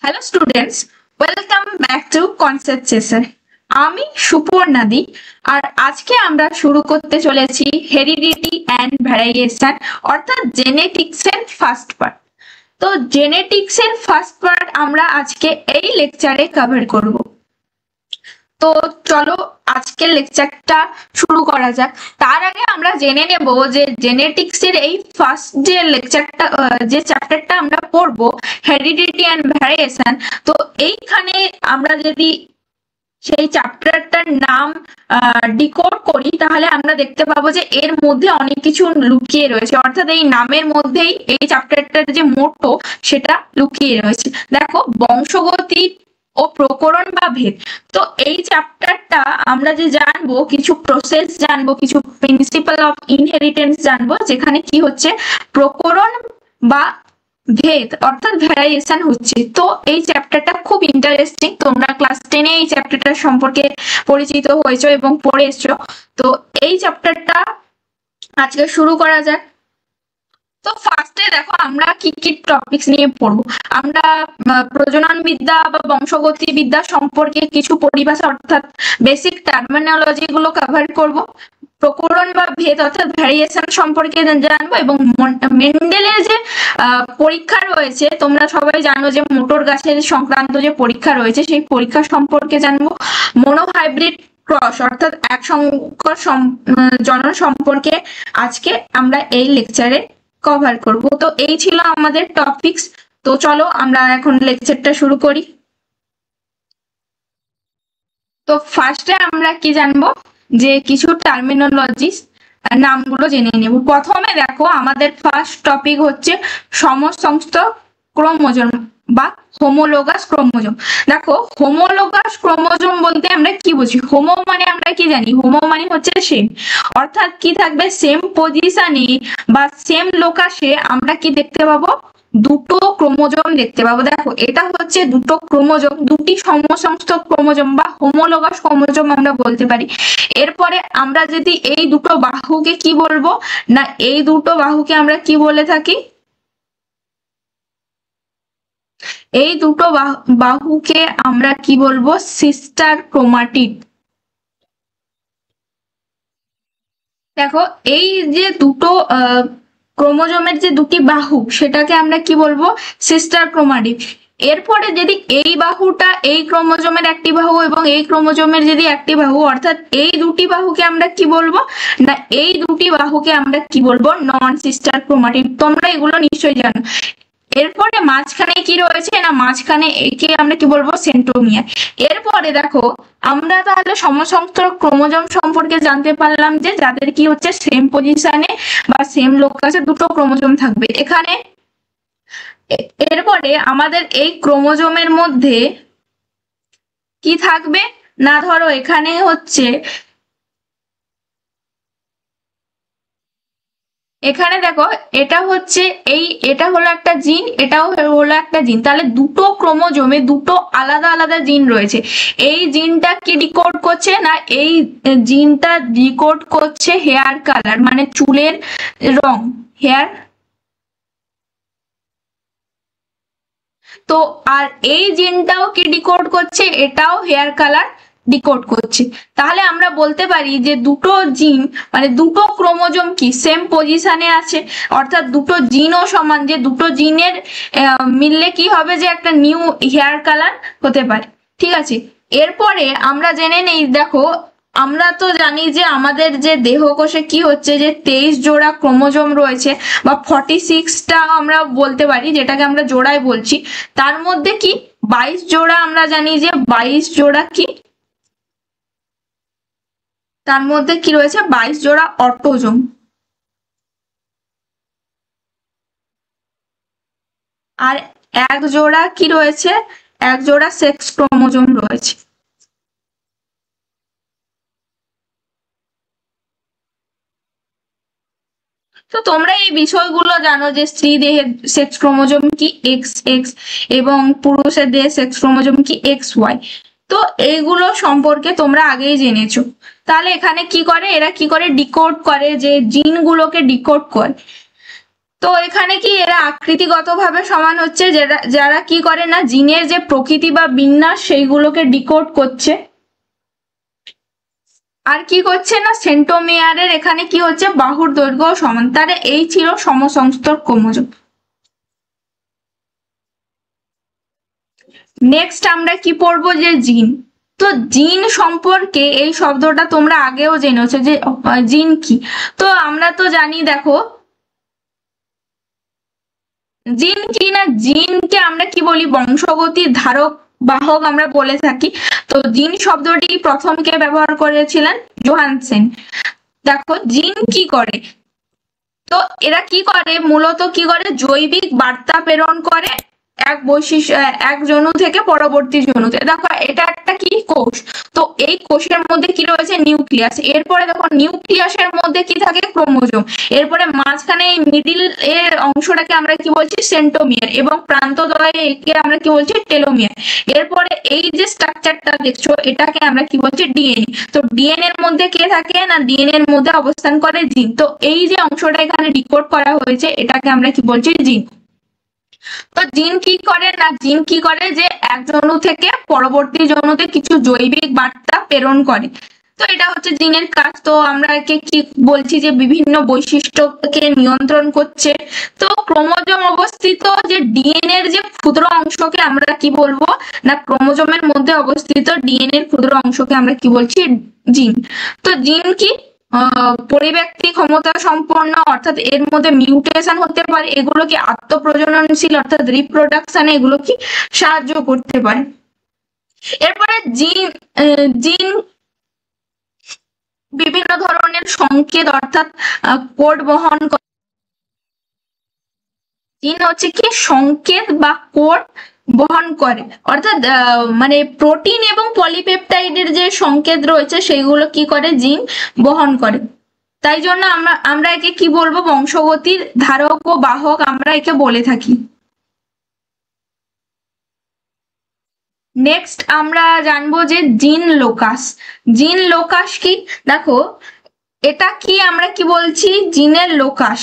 Hello students, welcome back to concept session. আমি সুপর্ণাদি, আর আজকে আমরা শুরু করতে চলেছি হেরিডিটি অ্যান্ড ভ্যারিয়েশন অর্থাৎ জেনেটিক্সের ফার্স্ট পার্ট। তো জেনেটিক্সের ফার্স্ট পার্ট আমরা আজকে এই লেকচারে কভার করব। তো চলো আজকের লেকচারটা শুরু করা যাক। তার আগে আমরা জেনে নেব যে জেনেটিক্সের এই ফার্স্ট যে লেকচারটা যে চ্যাপ্টারটা আমরা পড়ব হেরিডিটি অ্যান্ড ভ্যারিয়েশন, তো এইখানে আমরা যদি সেই চ্যাপ্টারটার নাম ডিকোড করি তাহলে আমরা দেখতে পাবো যে এর মধ্যে অনেক কিছু লুকিয়ে রয়েছে, অর্থাৎ এই নামের মধ্যেই এই চ্যাপ্টারটার যে মোটো সেটা লুকিয়ে রয়েছে। দেখো, বংশগতি ও প্রকরণ বা ভেদ। তো এই চ্যাপ্টারটা আমরা যে জানবো, কিছু প্রসেস জানবো, কিছু প্রিন্সিপাল অফ ইনহেরিটেন্স জানবো, যেখানে কি হচ্ছে প্রকরণ বা ভেদ অর্থাৎ ভ্যারিয়েশন হচ্ছে। তো এই চ্যাপ্টারটা খুব ইন্টারেস্টিং। তোমরা ক্লাস 10 এই চ্যাপ্টারটা সম্পর্কে পরিচিত হয়েছো এবং পড়ে এসছো। তো এই চ্যাপ্টারটা আজকে শুরু করা যাক। তো ফার্স্টে দেখো আমরা কি কি টপিকস নিয়ে পড়বো। আমরা প্রজনন বিদ্যা বা বংশগতি বিদ্যা সম্পর্কে কিছু পরিভাষা অর্থাৎ বেসিক টার্মিনোলজি গুলো কভার করব। প্রকরণ বা ভেদ অর্থাৎ ভ্যারিয়েশন সম্পর্কে জানবো এবং মেন্ডেলের যে পরীক্ষা রয়েছে, তোমরা সবাই জানো যে মোটর গাছের সংক্রান্ত যে পরীক্ষা রয়েছে সেই পরীক্ষা সম্পর্কে জানবো। মনোহাইব্রিড ক্রস অর্থাৎ এক সংকর জনন সম্পর্কে আজকে আমরা এই লেকচারে কভার করব। তো এই ছিল আমাদের টপিকস। তো চলো আমরা এখন লেকচারটা শুরু করি। তো ফার্স্টে আমরা কি জানবো যে কিছু টার্মিনোলজিস নামগুলো জেনে নেব। প্রথমে দেখো আমাদের ফার্স্ট টপিক হচ্ছে সমসংস্থ ক্রোমোজোম বা হোমোলোগাস ক্রোমোজোম। দেখো, হোমোলোগাস ক্রোমোজোম বলতে আমরা কি বুঝি? হোমো মানে আমরা কি জানি? হোমো মানে হচ্ছে সেম, অর্থাৎ কি থাকবে সেম পজিশনে বা সেম লোকাসে আমরা কি দেখতে পাবো? দুটো ক্রোমোজোম দেখতে পাবো। দেখো, এটা হচ্ছে দুটো ক্রোমোজোম, দুটি সমসংস্থ ক্রোমোজোম বা হোমোলোগাস ক্রোমোজোম আমরা বলতে পারি। এরপরে আমরা যদি এই দুটো বাহুকে কি বলবো না, এই দুটো বাহুকে আমরা কি বলে থাকি? এই দুটো বাহুকে আমরা কি বলবো? Sister chromatid. দেখো, এই যে দুটো ক্রোমোজোমের যে দুটি বাহু সেটাকে আমরা কি বলবো? Sister chromatid. এরপরে যদি এই বাহুটা এই ক্রোমোজোমের একটি বাহু এবং এই ক্রোমোজোমের যদি একটি বাহু, অর্থাৎ এই দুটি বাহুকে আমরা কি বলবো না, এই দুটি বাহুকে আমরা কি বলবো? নন সিস্টার ক্রোমাটিড। তোমরা এগুলো নিশ্চয়ই জানো। এরপরে মাঝখানে কি রয়েছে না, মাঝখানে একে আমরা কি বলবো? সেন্ট্রোমিয়ার। এরপরে দেখো, আমরা তাহলে সমসংস্থ ক্রোমোজোম সম্পর্কে জানতে পারলাম যে যাদের কি হচ্ছে সেম পজিশনে বা সেম লোকাসে দুটো ক্রোমোজোম থাকবে এখানে। এরপরে আমাদের এই ক্রোমোজোমের মধ্যে কি থাকবে না, ধরো এখানে হচ্ছে এখানে দেখো, এটা হচ্ছে এটা হলো একটা জিন, এটাও হলো একটা জিন। তাহলে দুটো ক্রোমোজোমে দুটো আলাদা আলাদা জিন রয়েছে। এই জিনটা কি ডিকোড করছে না, এই জিনটা ডিকোড করছে হেয়ার কালার মানে চুলের রং, হেয়ার। তো আর এই জিনটাও কি ডিকোড করছে? এটাও হেয়ার কালার ডিকোড করছে। তাহলে আমরা বলতে পারি যে দুটো জিন মানে দুটো ক্রোমোজোম কি সেম পজিশনে আছে, অর্থাৎ দুটো জিনও সমান, যে দুটো জিনের মিললে কি হবে যে একটা নিউ হেয়ার কালার হতে পারে। ঠিক আছে, এরপরে আমরা জেনে নেই। দেখো, আমরা তো জানি যে আমাদের যে দেহকোষে কি হচ্ছে যে 23 জোড়া ক্রোমোজোম রয়েছে বা 46টা আমরা বলতে পারি, যেটাকে আমরা জোড়ায় বলছি। তার মধ্যে কি 22 জোড়া আমরা জানি যে 22 জোড়া কি, তার মধ্যে কি রয়েছে 22 জোড়া অটোজোম আর এক জোড়া কি রয়েছে? এক জোড়া সেক্স ক্রোমোজোম রয়েছে। তো তোমরা এই বিষয়গুলো জানো যে স্ত্রী দেহের সেক্স ক্রোমোজোম কি এক্স এক্স এবং পুরুষের দেহের সেক্স ক্রোমোজোম কি এক্স ওয়াই। তো এইগুলো সম্পর্কে তোমরা আগেই জেনেছো। তাহলে এখানে কি করে, এরা কি করে ডিকোড করে, যে জিনগুলোকে ডিকোড করে। তো এখানে কি এরা আকৃতিগতভাবে সমান হচ্ছে, যারা কি করে না জিনের যে প্রকৃতি বা বিন্যাস সেইগুলোকে ডিকোড করছে। আর কি করছে না সেন্ট্রোমিয়ারের এখানে কি হচ্ছে বাহুর দৈর্ঘ্য সমান। তাহলে এই ছিল সমসংস্তর ক্রোমোজোম। নেক্সট আমরা কি পড়বো যে জিন। তো জিন সম্পর্কে এই শব্দটা তোমরা আগেও জেনেছো যে জিন কি। তো আমরা তো জানি দেখো জিন কি না, জিনকে আমরা কি বলি বংশগতির ধারক বাহক আমরা বলে থাকি। তো জিন শব্দটি প্রথম কে ব্যবহার করেছিলেন জোহানসেন। দেখো জিন কি করে, তো এরা কি করে মূলত কি করে জৈবিক বার্তা প্রেরণ করে এক বৈশিষ্ট্য এক জনু থেকে পরবর্তী জনুতে। দেখো এটা একটা কি কোষ, তো এই কোষের মধ্যে কি রয়েছে নিউক্লিয়াস, এরপরে দেখো নিউক্লিয়াসের মধ্যে কি থাকে ক্রোমোজোম, এরপরে মাঝখানে এই মিডিল এর অংশটাকে আমরা কি বলছি সেন্ট্রোমিয়ার, এবং প্রান্তদ্বয়ে একে আমরা কি বলছি টেলোমিয়ার। এরপরে এই যে স্ট্রাকচারটা দেখছো এটাকে আমরা কি বলছি ডিএনএ। তো ডিএনএ এর মধ্যে কে থাকে না ডিএনএ এর মধ্যে অবস্থান করে জিন। তো এই যে অংশটা এখানে ডিকোড করা হয়েছে এটাকে আমরা কি বলছি জিন। তো জিন কি করে না জিন কি করে যে এক জনু থেকে পরবর্তী জনুতে কিছু জৈবিক বার্তা প্রেরণ করে। তো এটা হচ্ছে জিনের কাজ। তো আমরা একে কি বলছি যে বিভিন্ন বৈশিষ্ট্যকে নিয়ন্ত্রণ করছে। তো ক্রোমোজোম অবস্থিত যে ডিএনএ এর যে ক্ষুদ্র অংশকে আমরা কি বলবো না ক্রোমোজোমের মধ্যে অবস্থিত ডিএনএ এর ক্ষুদ্র অংশকে আমরা কি বলছি জিন। তো জিন কি পরিব্যক্তি ক্ষমতা সম্পন্ন, অর্থাৎ এর মধ্যে মিউটেশন হতে পারে, এগুলো কি আত্মপ্রজননশীল অর্থাৎ রিপ্রোডাকশনে এগুলো কি সাহায্য করতে পারে। এরপরে জিন জিন বিভিন্ন ধরনের সংকেত অর্থাৎ কোড বহন করে। জিন হচ্ছে কি সংকেত বা কোড বহন করে, অর্থাৎ মানে প্রোটিন এবং পলিপেপটাইডের যে সংকেত রয়েছে সেগুলো কি করে জিন বহন করে। তাই জন্য আমরা একে কি বলবো বংশগতির ধারক ও বাহক আমরা একে বলে থাকি। নেক্সট আমরা জানবো যে জিন লোকাস। জিন লোকাস কি, দেখো এটা কি আমরা কি বলছি জিনের লোকাস,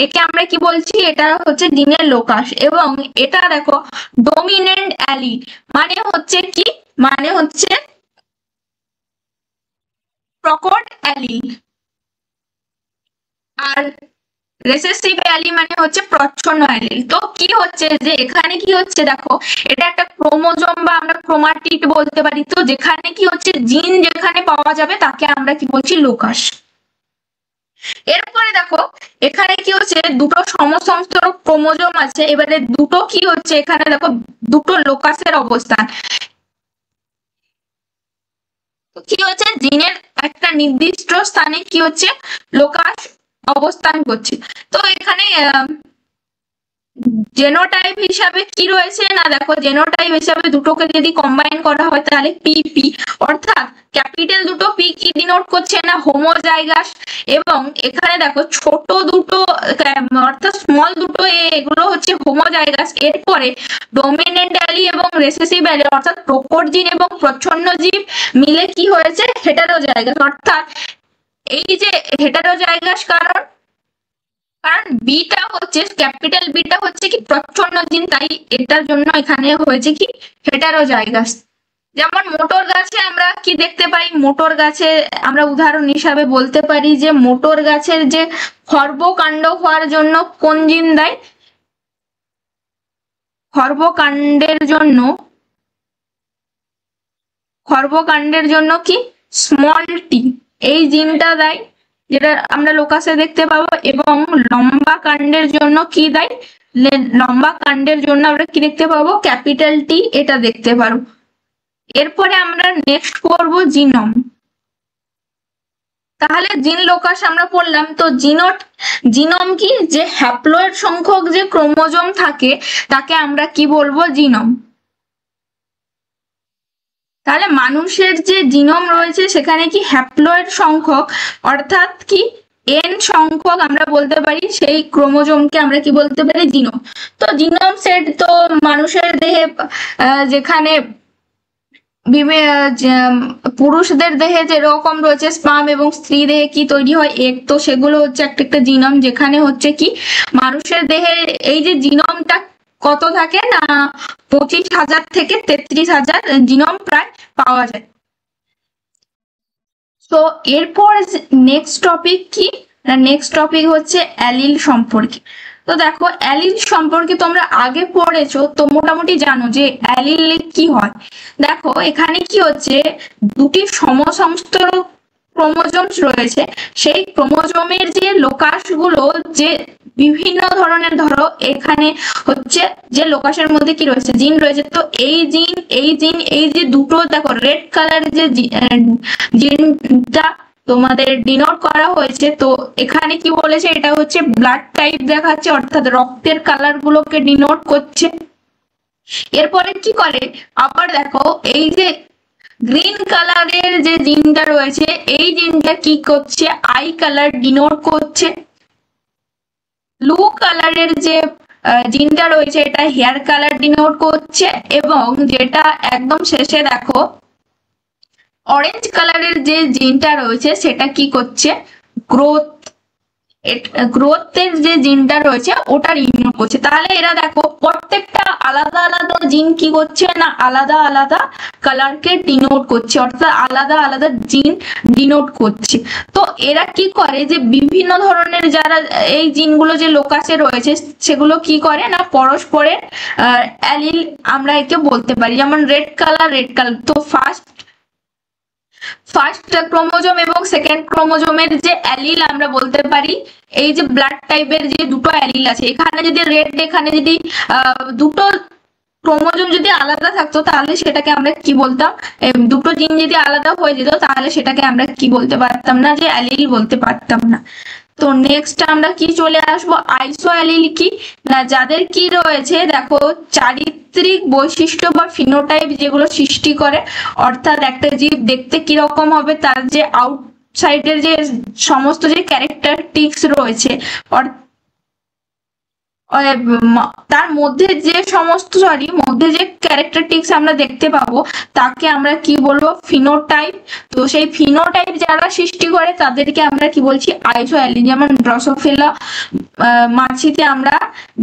একে আমরা কি বলছি এটা হচ্ছে জিনের লোকাস। এবং এটা দেখো ডমিনেন্ট অ্যালিল মানে হচ্ছে কি, মানে হচ্ছে প্রকট অ্যালিল, আর রেসেসিভ অ্যালিল মানে হচ্ছে প্রচ্ছন্ন অ্যালিল। তো কি হচ্ছে যে এখানে কি হচ্ছে দেখো এটা একটা ক্রোমোজোম বা আমরা ক্রোমাটিড বলতে পারি। তো যেখানে কি হচ্ছে জিন যেখানে পাওয়া যাবে তাকে আমরা কি বলছি লোকাস। এরপরে দেখো এখানে কি হচ্ছে দুটো সমসংস্তর ক্রোমোজোম আছে, এবারে দুটো কি হচ্ছে এখানে দেখো দুটো লোকাসের অবস্থান। কি হচ্ছে জিনের একটা নির্দিষ্ট স্থানে কি হচ্ছে লোকাস অবস্থান করছে। তো এখানে জেনোটাইপ হিসাবে কি রয়েছে না দেখো জেনোটাইপ হিসাবে দুটোকে যদি কম্বাইন করা হয় তাহলে পিপি, অর্থাৎ ক্যাপিটাল দুটো পি কি ডিনোট করছে না হোমোজাইগাস, এবং এখানে দেখো ছোট দুটো অর্থাৎ স্মল দুটো এগুলো হচ্ছে হোমোজাইগাস। এরপরে ডমিনেন্ট অ্যালি এবং রেসেসিভ অ্যালি অর্থাৎ প্রকট জিন এবং প্রচ্ছন্ন জীব মিলে কি হয়েছে হেটারোজাইগাস, অর্থাৎ এই যে হেটারোজাইগাস কারণ বিটা হচ্ছে ক্যাপিটাল বিটা হচ্ছে কি প্রচ্ছন্ন জিন, তাই এটার জন্য এখানে হয়েছে কি হেটারোজাইগাস। যেমন মোটর গাছে আমরা কি দেখতে পাই, মোটর গাছে আমরা উদাহরণ হিসাবে বলতে পারি যে মোটর গাছের যে খর্বকাণ্ড হওয়ার জন্য কোন জিন দেয়, খর্বকাণ্ডের জন্য কি স্মল টি এই জিনটা দেয় যেটা আমরা লোকাসে দেখতে পাবো। এবং লম্বা কাণ্ডের জন্য কি দেয়, লম্বা কাণ্ডের জন্য আমরা কি দেখতে পাবো ক্যাপিটাল টি এটা দেখতে পারবো। এরপরে আমরা নেক্সট পড়বো জিনোম। তাহলে জিন লোকাস আমরা পড়লাম। তো জিনোম কি যে হ্যাপ্লয়েড সংখ্যক যে ক্রোমোজোম থাকে তাকে আমরা কি বলবো জিনোম। তাহলে মানুষের যে জিনোম রয়েছে সেখানে কি হ্যাপ্লয়েড সংখ্যক অর্থাৎ কি এন সংখ্যক আমরা বলতে পারি সেই ক্রোমোজোমকে আমরা কি বলতে পারি জিনোম। তো জিনোম সেট তো মানুষের দেহে যেখানে পুরুষদের দেহে যেরকম রয়েছে স্পার্ম এবং স্ত্রী দেহে কি তৈরি হয় এগ, তো সেগুলো হচ্ছে একটা একটা জিনোম, যেখানে হচ্ছে কি মানুষের দেহে এই যে জিনোমটা কত থাকে না 25,000 থেকে 33,000 জিনোম প্রায় পাওয়া যায়। তো এরপর নেক্সট টপিক কি না, নেক্সট টপিক হচ্ছে অ্যালিল সম্পর্কে। তো দেখো অ্যালিল সম্পর্কে তোমরা আগে পড়েছো, তো মোটামুটি জানো যে অ্যালিল কি হয়। দেখো এখানে কি হচ্ছে, দুটি সমসংস্থ ক্রোমোজোমস রয়েছে, সেই ক্রোমোজোমের যে লোকাস গুলো যে বিভিন্ন ধরনের, ধরো এখানে হচ্ছে যে লোকাসের মধ্যে কি রয়েছে জিন রয়েছে, তো এই জিন এই জিন এই যে দুটো দেখো রেড কালার যে জিনটা তোমাদের ডিনোট করা হয়েছে, তো এখানে কি বলেছে এটা হচ্ছে ব্লাড টাইপ দেখাচ্ছে, অর্থাৎ রক্তের কালার গুলোকে ডিনোট করছে। এরপরে কি করে আবার দেখো এই যে গ্রিন কালারের যে জিনটা রয়েছে এই জিনটা কি করছে আই কালার ডিনোট করছে। ব্লু কালারের যে জিনটা রয়েছে এটা হেয়ার কালার ডিনোট করছে, এবং যেটা একদম শেষে দেখো অরেঞ্জ কালারের যে জিনটা রয়েছে সেটা কি করছে গ্রোথ, গ্রোথের যে জিনটা রয়েছে ওটা ডিনোট করছে। তাহলে এরা দেখো প্রত্যেকটা আলাদা আলাদা জিন কি করছে না আলাদা আলাদা কালারকে ডিনোট করছে, অর্থাৎ আলাদা আলাদা জিন ডিনোট করছে। তো এরা কি করে যে বিভিন্ন ধরনের যারা এই জিনগুলো যে লোকাসে রয়েছে সেগুলো কি করে না পরস্পরের অ্যালিল আমরা একে বলতে পারি, যেমন রেড কালার, তো ফার্স্ট ক্রোমোজোম এবং সেকেন্ড ক্রোমোজোমের যে অ্যালিল আমরা বলতে পারি, এই যে ব্লাড টাইপের যে দুটো অ্যালিল আছে, এখানে যদি রেড, এখানে যদি দুটো ক্রোমোজোম যদি আলাদা থাকতো তাহলে সেটাকে আমরা কি বলতাম, দুটো জিন যদি আলাদা হয়ে যেত তাহলে সেটাকে আমরা কি বলতে পারতাম না, যে অ্যালিল বলতে পারতাম না। তো নেক্সট আমরা কি চলে আসবো আইসো অ্যালিল কি না, যাদের কি রয়েছে দেখো চারিত্রিক বৈশিষ্ট্য বা ফিনোটাইপ যেগুলো সৃষ্টি করে, অর্থাৎ একটা জীব দেখতে কিরকম হবে তার যে আউটসাইডের যে সমস্ত যে ক্যারেক্টারিস্টিক্স রয়েছে, তার মধ্যে যে সমস্ত মধ্যে যে ক্যারেক্টারিস্টিক্স আমরা দেখতে পাবো তাকে আমরা কি বলবো ফিনোটাইপ। তো সেই ফিনোটাইপ যারা সৃষ্টি করে তাদেরকে আমরা কি বলছি আইসো অ্যালিল। যেমন ড্রসোফিলা মাছিতে আমরা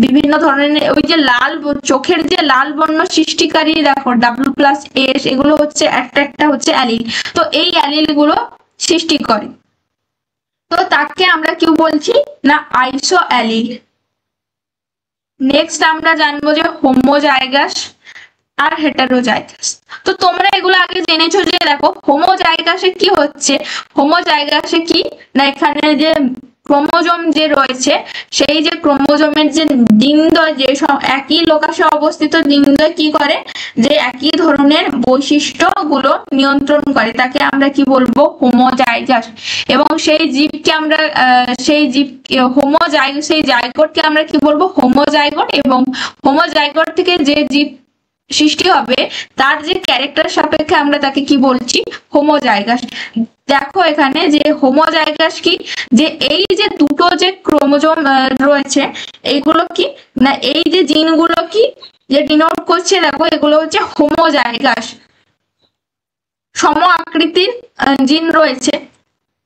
বিভিন্ন ধরনের ওই যে লাল চোখের যে লাল বর্ণ সৃষ্টিকারী দেখো W+S, এগুলো হচ্ছে একটা একটা হচ্ছে অ্যালিল, তো এই অ্যালিল গুলো সৃষ্টি করে, তো তাকে আমরা কি বলছি না আইসো অ্যালিল। নেক্সট আমরা জানবো যে হোমোজাইগাস আর হেটারোজাইগাস। তো তোমরা এগুলো আগে জেনেছো যে দেখো হোমোজাইগাসে কি হচ্ছে, হোমোজাইগাসে কি না এখানে যে ক্রোমোজোম যে রয়েছে সেই যে ক্রোমোজোমের যে জিনদ্বয় যে একই লোকাসে অবস্থিত জিনদ্বয় কি করে যে একই ধরনের বৈশিষ্ট্যগুলো নিয়ন্ত্রণ করে, তাকে আমরা কি বলবো হোমোজাইগাস। এবং সেই জীবকে আমরা সেই জীব সেই জাইগোটকে আমরা কি বলবো হোমোজাইগোট, এবং হোমোজাইগোট থেকে যে জীব সৃষ্টি হবে তার যে ক্যারেক্টার সাপেক্ষে আমরা তাকে কি বলছি হোমোজাইগাস। দেখো এখানে যে হোমোজাইগাস কি, যে এই যে দুটো যে ক্রোমোজোম রয়েছে এইগুলো কি না এই যে জিনগুলো কি যে ডিনোট করছে, দেখো এগুলো হচ্ছে হোমোজাইগাস সম আকৃতির জিন রয়েছে।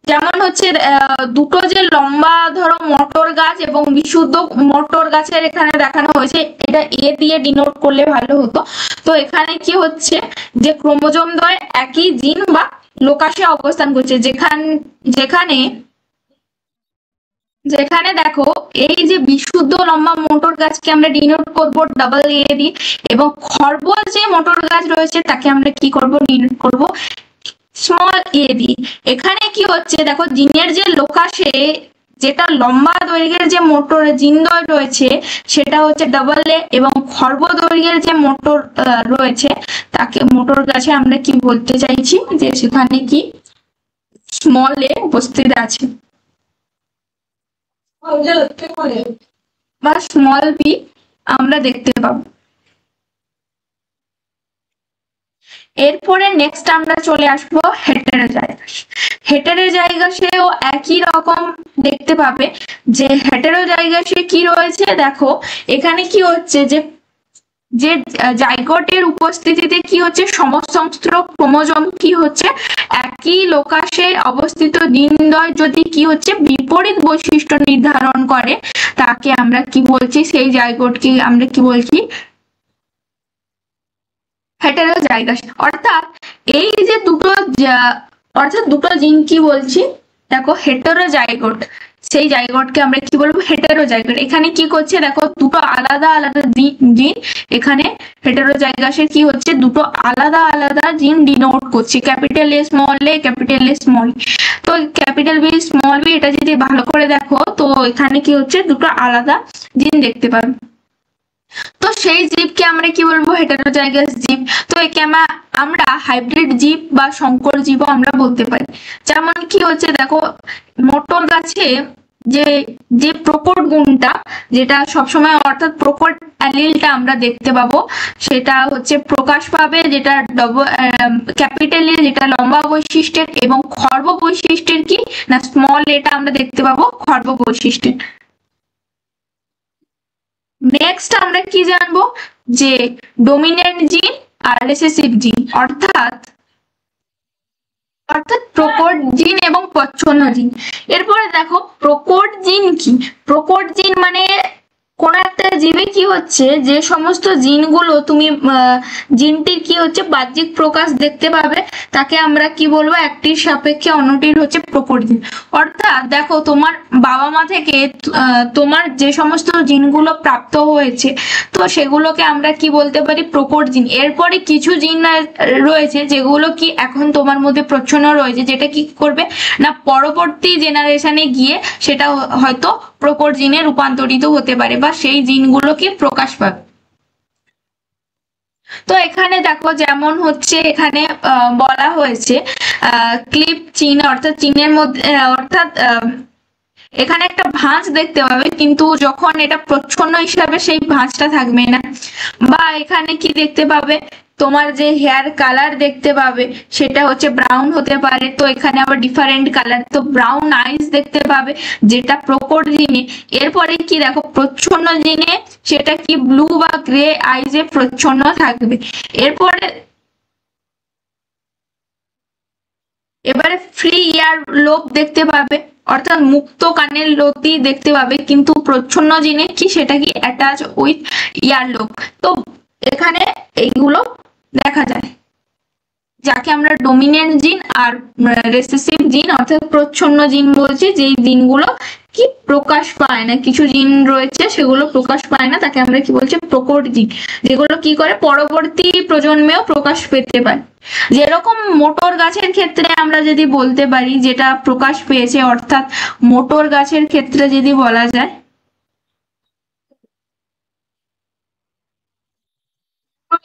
যেমন হচ্ছে দুটো যে লম্বা ধরো মটর গাছ এবং বিশুদ্ধ মটর গাছের এখানে দেখানো হয়েছে, এটা এ দিয়ে ডিনোট করলে ভালো হতো। তো এখানে কি হচ্ছে যে ক্রোমোজোম দ্বয় একই জিন বা লোকাসে অবস্থান করছে, যেখানে যেখানে দেখো এই যে বিশুদ্ধ লম্বা মোটর গাছকে আমরা ডিনোট করব ডাবল এ দিয়ে, এবং খর্ব যে মোটর গাছ রয়েছে তাকে আমরা কি করব ডিনোট করব স্মল এ দিয়ে। এখানে কি হচ্ছে দেখো জিনের যে লোকাসে যেটা লম্বা দৈর্ঘ্যের যে মোটর জিনদ্বয় রয়েছে সেটা হচ্ছে ডাবল এ, এবং খর্ব দৈর্ঘ্যের যে মোটর রয়েছে তাকে মোটর গাছে আমরা কি বলতে চাইছি যে সেখানে কি স্মল এ উপস্থিত আছে বা স্মল বি আমরা দেখতে পাবো। এরপরে নেক্সট আমরা চলে আসবো হেটেরোজাইগাস। হেটেরোজাইগাসেও একই রকম দেখতে পাবে যে হেটেরোজাইগাসে কি রয়েছে, দেখো এখানে কি হচ্ছে যে যে জাইগোটের উপস্থিতিতে কি হচ্ছে সমসংস্থ ক্রোমোজোম কি হচ্ছে একই লোকাসে অবস্থিত জিনদ্বয় যদি কি হচ্ছে বিপরীত বৈশিষ্ট্য নির্ধারণ করে তাকে আমরা কি বলছি, সেই জাইগোটকে আমরা কি বলছি, হেটেরোজাইগাস। অর্থাৎ এই যে দুটো জিন কি বলছি, দেখো হেটেরোজাইগোট, সেই জাইগোটকে আমরা কি বলবো হেটেরোজাইগোট। এখানে কি করছে দেখো দুটো আলাদা আলাদা জিন, এখানে হেটেরোজাইগাসের কি হচ্ছে দুটো আলাদা আলাদা জিন ডিনোট করছে, capital a small A capital a small. তো ক্যাপিটাল বি স্মল বি এটা যদি ভালো করে দেখো তো এখানে কি হচ্ছে দুটো আলাদা জিন দেখতে পাবে। তো সেই জীবকে আমরা কি বলবো হেটেরোজাইগাস জীব। তো একে আমরা হাইব্রিড জীব বা সংকর জীবও আমরা বলতে পারি। যেমন কি হচ্ছে দেখো মোটর গাছে যে যে প্রকট গুণটা যেটা সবসময় অর্থাৎ প্রকট অ্যালিলটা আমরা দেখতে পাবো সেটা হচ্ছে প্রকাশ পাবে যেটা ক্যাপিটাল এ যেটা লম্বা বৈশিষ্ট্যের এবং খর্ব বৈশিষ্ট্যের কি না স্মল এটা আমরা দেখতে পাবো খর্ব বৈশিষ্ট্যের। নেক্সট আমরা কি জানবো যে ডমিনেন্ট জিন আর রিসেসিভ জিন অর্থাৎ প্রকট জিন এবং প্রচ্ছন্ন জিন। এরপরে দেখো প্রকট জিন কি, প্রকট জিন মানে কোন একটা জীবে কি হচ্ছে যে সমস্ত জিনগুলো তুমি জিনটির কি হচ্ছে বাহ্যিক প্রকাশ দেখতে পাবে তাকে আমরা কি বলবো একটির সাপেক্ষে অন্যটির হচ্ছে প্রকট জিন। অর্থাৎ দেখো তোমার বাবা মা থেকে তোমার যে সমস্ত জিনগুলো প্রাপ্ত হয়েছে তো সেগুলোকে আমরা কি বলতে পারি প্রকট জিন। এরপরে কিছু জিন রয়েছে যেগুলো কি এখন তোমার মধ্যে প্রচ্ছন্ন রয়েছে যেটা কি করবে না পরবর্তী জেনারেশনে গিয়ে সেটা হয়তো প্রকট জিনে রূপান্তরিত হতে পারে বা সেই জিনগুলোকে প্রকাশ পাবে। তো এখানে দেখো যেমন হচ্ছে এখানে বলা হয়েছে ক্লিপ চিন অর্থাৎ চিনের মধ্যে অর্থাৎ এখানে একটা ভাঁজ দেখতে পাবে কিন্তু যখন এটা প্রচ্ছন্ন হিসাবে সেই ভাঁজটা থাকবে না। বা এখানে কি দেখতে পাবে তোমার যে হেয়ার কালার দেখতে পাবে সেটা হচ্ছে ব্রাউন হতে পারে, তো এখানে আবার ডিফারেন্ট কালার, তো ব্রাউন আইস দেখতে পাবে যেটা প্রকট জিনে। এরপরে কি দেখো প্রচ্ছন্ন জিনে সেটা কি ব্লু বা গ্রে আইসে প্রচ্ছন্ন থাকবে। এবারে ফ্রি ইয়ার লোব দেখতে পাবে অর্থাৎ মুক্ত কানের লতি দেখতে পাবে কিন্তু প্রচ্ছন্ন জিনে কি সেটা কি অ্যাটাচ উইথ ইয়ার লোব। তো এখানে এইগুলো দেখা যায় যাকে আমরা ডমিনেন্ট জিন আর রিসেসিভ জিন অর্থাৎ প্রচ্ছন্ন জিন বলছি, যেই জিনগুলো কি প্রকাশ পায় না, কিছু জিন রয়েছে সেগুলো প্রকাশ পায় না তাকে আমরা কি বলছি প্রকট জিন, যেগুলো কি করে পরবর্তী প্রজন্মেও প্রকাশ পেতে পারে। যেরকম মোটর গাছের ক্ষেত্রে আমরা যদি বলতে পারি যেটা প্রকাশ পেয়েছে অর্থাৎ মোটর গাছের ক্ষেত্রে যদি বলা যায়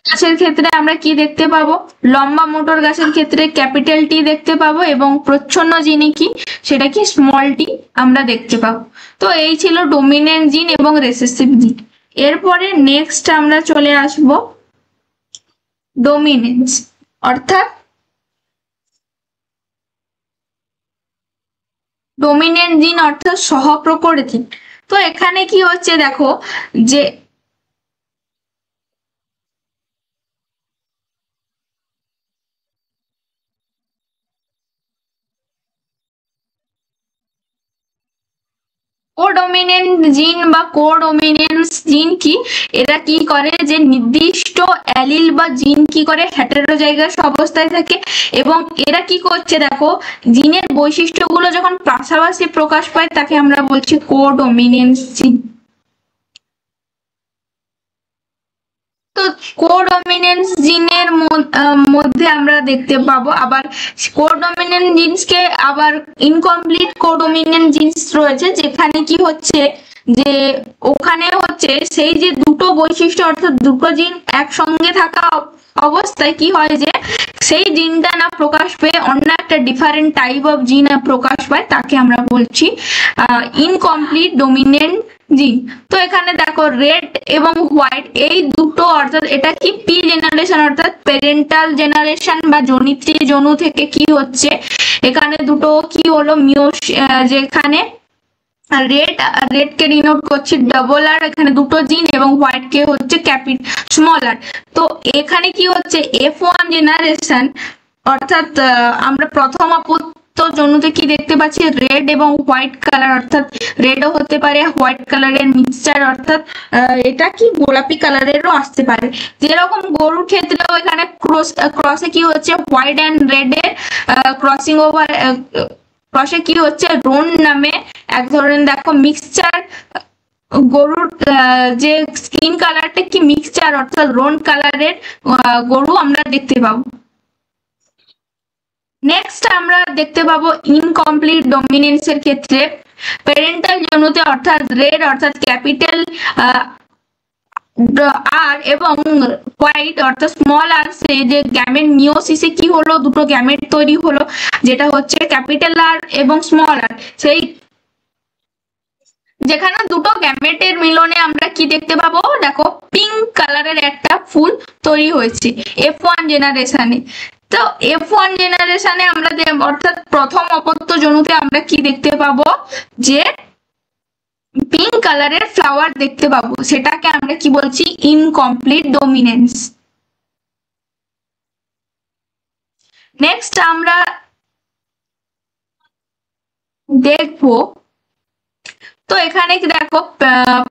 গাছের ক্ষেত্রে আমরা কি দেখতে পাবো লম্বা মোটর গাছের ক্ষেত্রে ক্যাপিটাল টি দেখতে পাবো এবং প্রচ্ছন্ন জিনে কি সেটা কি স্মল টি আমরা দেখতে পাবো। তো এই ছিল ডমিনেন্ট জিন এবং রিসেসিভ জিন। এরপরে নেক্সট আমরা চলে আসব ডমিনেন্স অর্থাৎ ডমিনেন্ট জিন অর্থাৎ সহপ্রকট জিন। তো এখানে কি হচ্ছে দেখো যে কোডমিনেন্ট জিন বা কোডমিনেন্স জিন কি এরা কি করে যে নির্দিষ্ট অ্যালিল বা জিন কি করে হেটেরোজাইগাস অবস্থায় থাকে এবং এরা কি করছে দেখো জিনের বৈশিষ্ট্যগুলো যখন পাশাপাশি প্রকাশ পায় তাকে আমরা বলছি কোডমিনেন্স জিন। তো কোডমিনেন্স জিনের মধ্যে আমরা দেখতে পাবো আবার কোডমিনেন্ট জিনসকে আবার ইনকমপ্লিট কোডমিনেন্ট জিনস রয়েছে যেখানে কি হচ্ছে যে ওখানে হচ্ছে সেই যে দুটো বৈশিষ্ট্য অর্থাৎ দুটো জিন একসঙ্গে থাকা অবস্থায় কি হয় যে সেই জিনটা না প্রকাশ পেয়ে অন্য একটা ডিফারেন্ট টাইপ অফ জিন প্রকাশ পায় তাকে আমরা বলছি ইনকমপ্লিট ডমিনেন্ট জিন। তো এখানে দেখো রেড এবং হোয়াইট এই দুটো অর্থাৎ এটা কি পি জেনারেশন অর্থাৎ প্যারেন্টাল জেনারেশন বা জনিত্রী জনু থেকে কি হচ্ছে এখানে দুটো কি হলো যেখানে রেড, রেড কে ডিনোট করছি ডবল আর, এখানে দুটো জিন, এবং হোয়াইট কে হচ্ছে স্মল আর। তো এখানে কি হচ্ছে F1 জেনারেশন, অর্থাৎ আমরা প্রথম আপত্য জন্যতে কি দেখতে পাচ্ছি রেড এবং হোয়াইট কালার, অর্থাৎ রেডও হতে পারে হোয়াইট কালারের মিক্সচার, অর্থাৎ এটা কি গোলাপি কালারেরও আসতে পারে। যেরকম গরুর ক্ষেত্রেও এখানে ক্রসে কি হচ্ছে হোয়াইট অ্যান্ড রেড এর ক্রসিং ওভার, ক্রসে কি হচ্ছে রোন নামে এক ধরনের দেখো মিক্সচার, গরুর যে স্কিন কালারটা কি মিক্সচার, অর্থাৎ রোন কালারের গরু আমরা দেখতে পাবো। নেক্সট আমরা দেখতে পাবো ইনকমপ্লিট ডমিনেন্সের ক্ষেত্রে প্যারেন্টাল জন্যতে, অর্থাৎ রেড অর্থাৎ ক্যাপিটাল আর এবং হোয়াইট অর্থাৎ স্মল আর, সেই যে গ্যামেট মিওসিসে কি হলো দুটো গ্যামেট তৈরি হলো, যেটা হচ্ছে ক্যাপিটাল আর এবং স্মল আর, সেই যেখানে দুটো গ্যামেটের মিলনে আমরা কি দেখতে পাবো দেখো পিঙ্ক কালারের একটা ফুল তৈরি হয়েছে F1 জেনারেশনে। তো F1 জেনারেশনে আমরা অর্থাৎ প্রথম অপত্য জনুতে আমরা কি দেখতে পাবো যে পিঙ্ক কালারের ফ্লাওয়ার দেখতে পাবো, সেটাকে আমরা কি বলছি ইনকমপ্লিট ডমিনেন্স। নেক্সট আমরা দেখবো, তো এখানে দেখো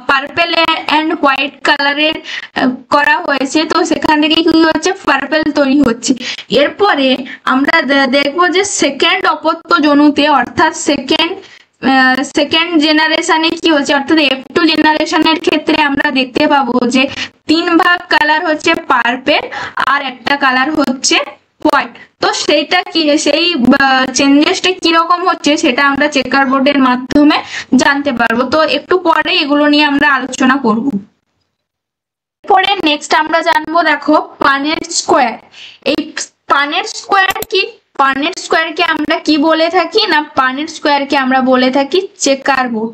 পার্পেল এন্ড হোয়াইট কালারের করা হয়েছে, তো সেখান থেকে কি হচ্ছে পার্পেল তৈরি হচ্ছে। এরপরে আমরা দেখবো যে সেকেন্ড অপত্য জনুতে, অর্থাৎ সেকেন্ড জেনারেশনে কি হচ্ছে, অর্থাৎ F2 জেনারেশনের ক্ষেত্রে আমরা দেখতে পাবো যে 3 ভাগ কালার হচ্ছে পার্পেল আর একটা কালার হচ্ছে হোয়াইট। তো সেইটা কি, সেই চেঞ্জেসটা কিরকম হচ্ছে সেটা আমরা চেকার বোর্ডের মাধ্যমে জানতে পারবো। তো একটু পরে এগুলো নিয়ে আমরা আলোচনা করব। পরে নেক্সট আমরা জানবো দেখো পানেট স্কোয়ার। এই পানেট স্কোয়ার কি, পানেট স্কোয়ারকে আমরা কি বলে থাকি না, পানেট স্কোয়ারকে আমরা বলে থাকি চেকার বোর্ড।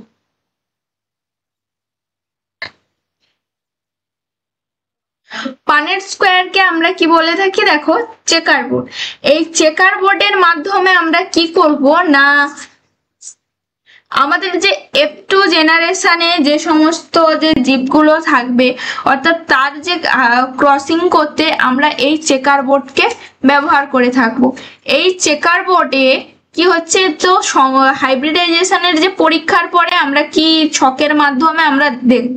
পানেট স্কোয়ারকে আমরা কি বলে থাকি দেখো চেকার বোর্ড। এই চেকার বোর্ডের মাধ্যমে আমরা কি করব না, আমাদের যে F2 জেনারেশনে যে সমস্ত যে জীবগুলো থাকবে, অর্থাৎ তার যে ক্রসিং করতে আমরা এই চেকার বোর্ডকে ব্যবহার করে থাকবো। এই চেকার বোর্ডে কি হচ্ছে, তো হাইব্রিডাইজেশনের যে পরীক্ষার পরে আমরা কি ছকের মাধ্যমে আমরা দেখব,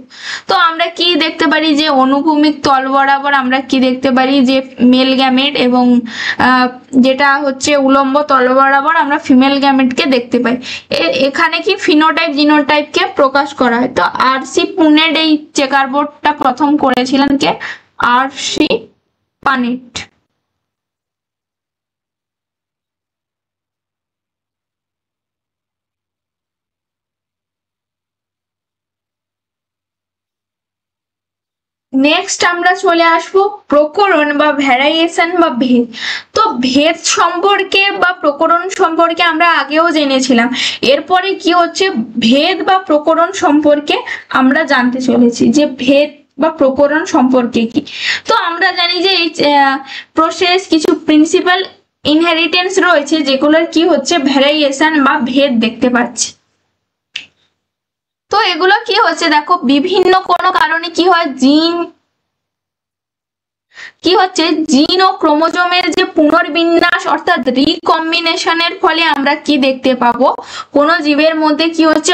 তো আমরা কি দেখতে পারি যে অনুভূমিক তল বরাবর আমরা কি দেখতে পারি যে মেল গ্যামেট, এবং যেটা হচ্ছে উলম্ব তল বরাবর আমরা ফিমেল গ্যামেটকে দেখতে পাই। এখানে কি ফিনোটাইপ জিনোটাইপকে প্রকাশ করা হয়। তো R.C. পুনেট এই চেকার বোর্ডটা প্রথম করেছিলেন কে, R.C. পানেট। নেক্সট আমরা চলে আসবো প্রকরণ বা ভ্যারিয়েশন বা ভেদ। তো ভেদ সম্পর্কে বা প্রকরণ সম্পর্কে আমরা আগেও জেনেছিলাম, এরপরে কি হচ্ছে ভেদ বা প্রকরণ সম্পর্কে আমরা জানতে চলেছি যে ভেদ বা প্রকরণ সম্পর্কে কি। তো আমরা জানি যে এই প্রসেস কিছু প্রিন্সিপাল ইনহেরিটেন্স রয়েছে যেগুলোর কি হচ্ছে ভ্যারিয়েশন বা ভেদ দেখতে পাচ্ছি। তো এগুলো কি হচ্ছে দেখো বিভিন্ন কোনো কারণে কি হয় জিন ও ক্রোমোজোমের যে পুনর্বিন্যাস অর্থাৎ রিকম্বিনেশনের ফলে আমরা কি দেখতে পাবো, কোন জীবের মধ্যে কি হচ্ছে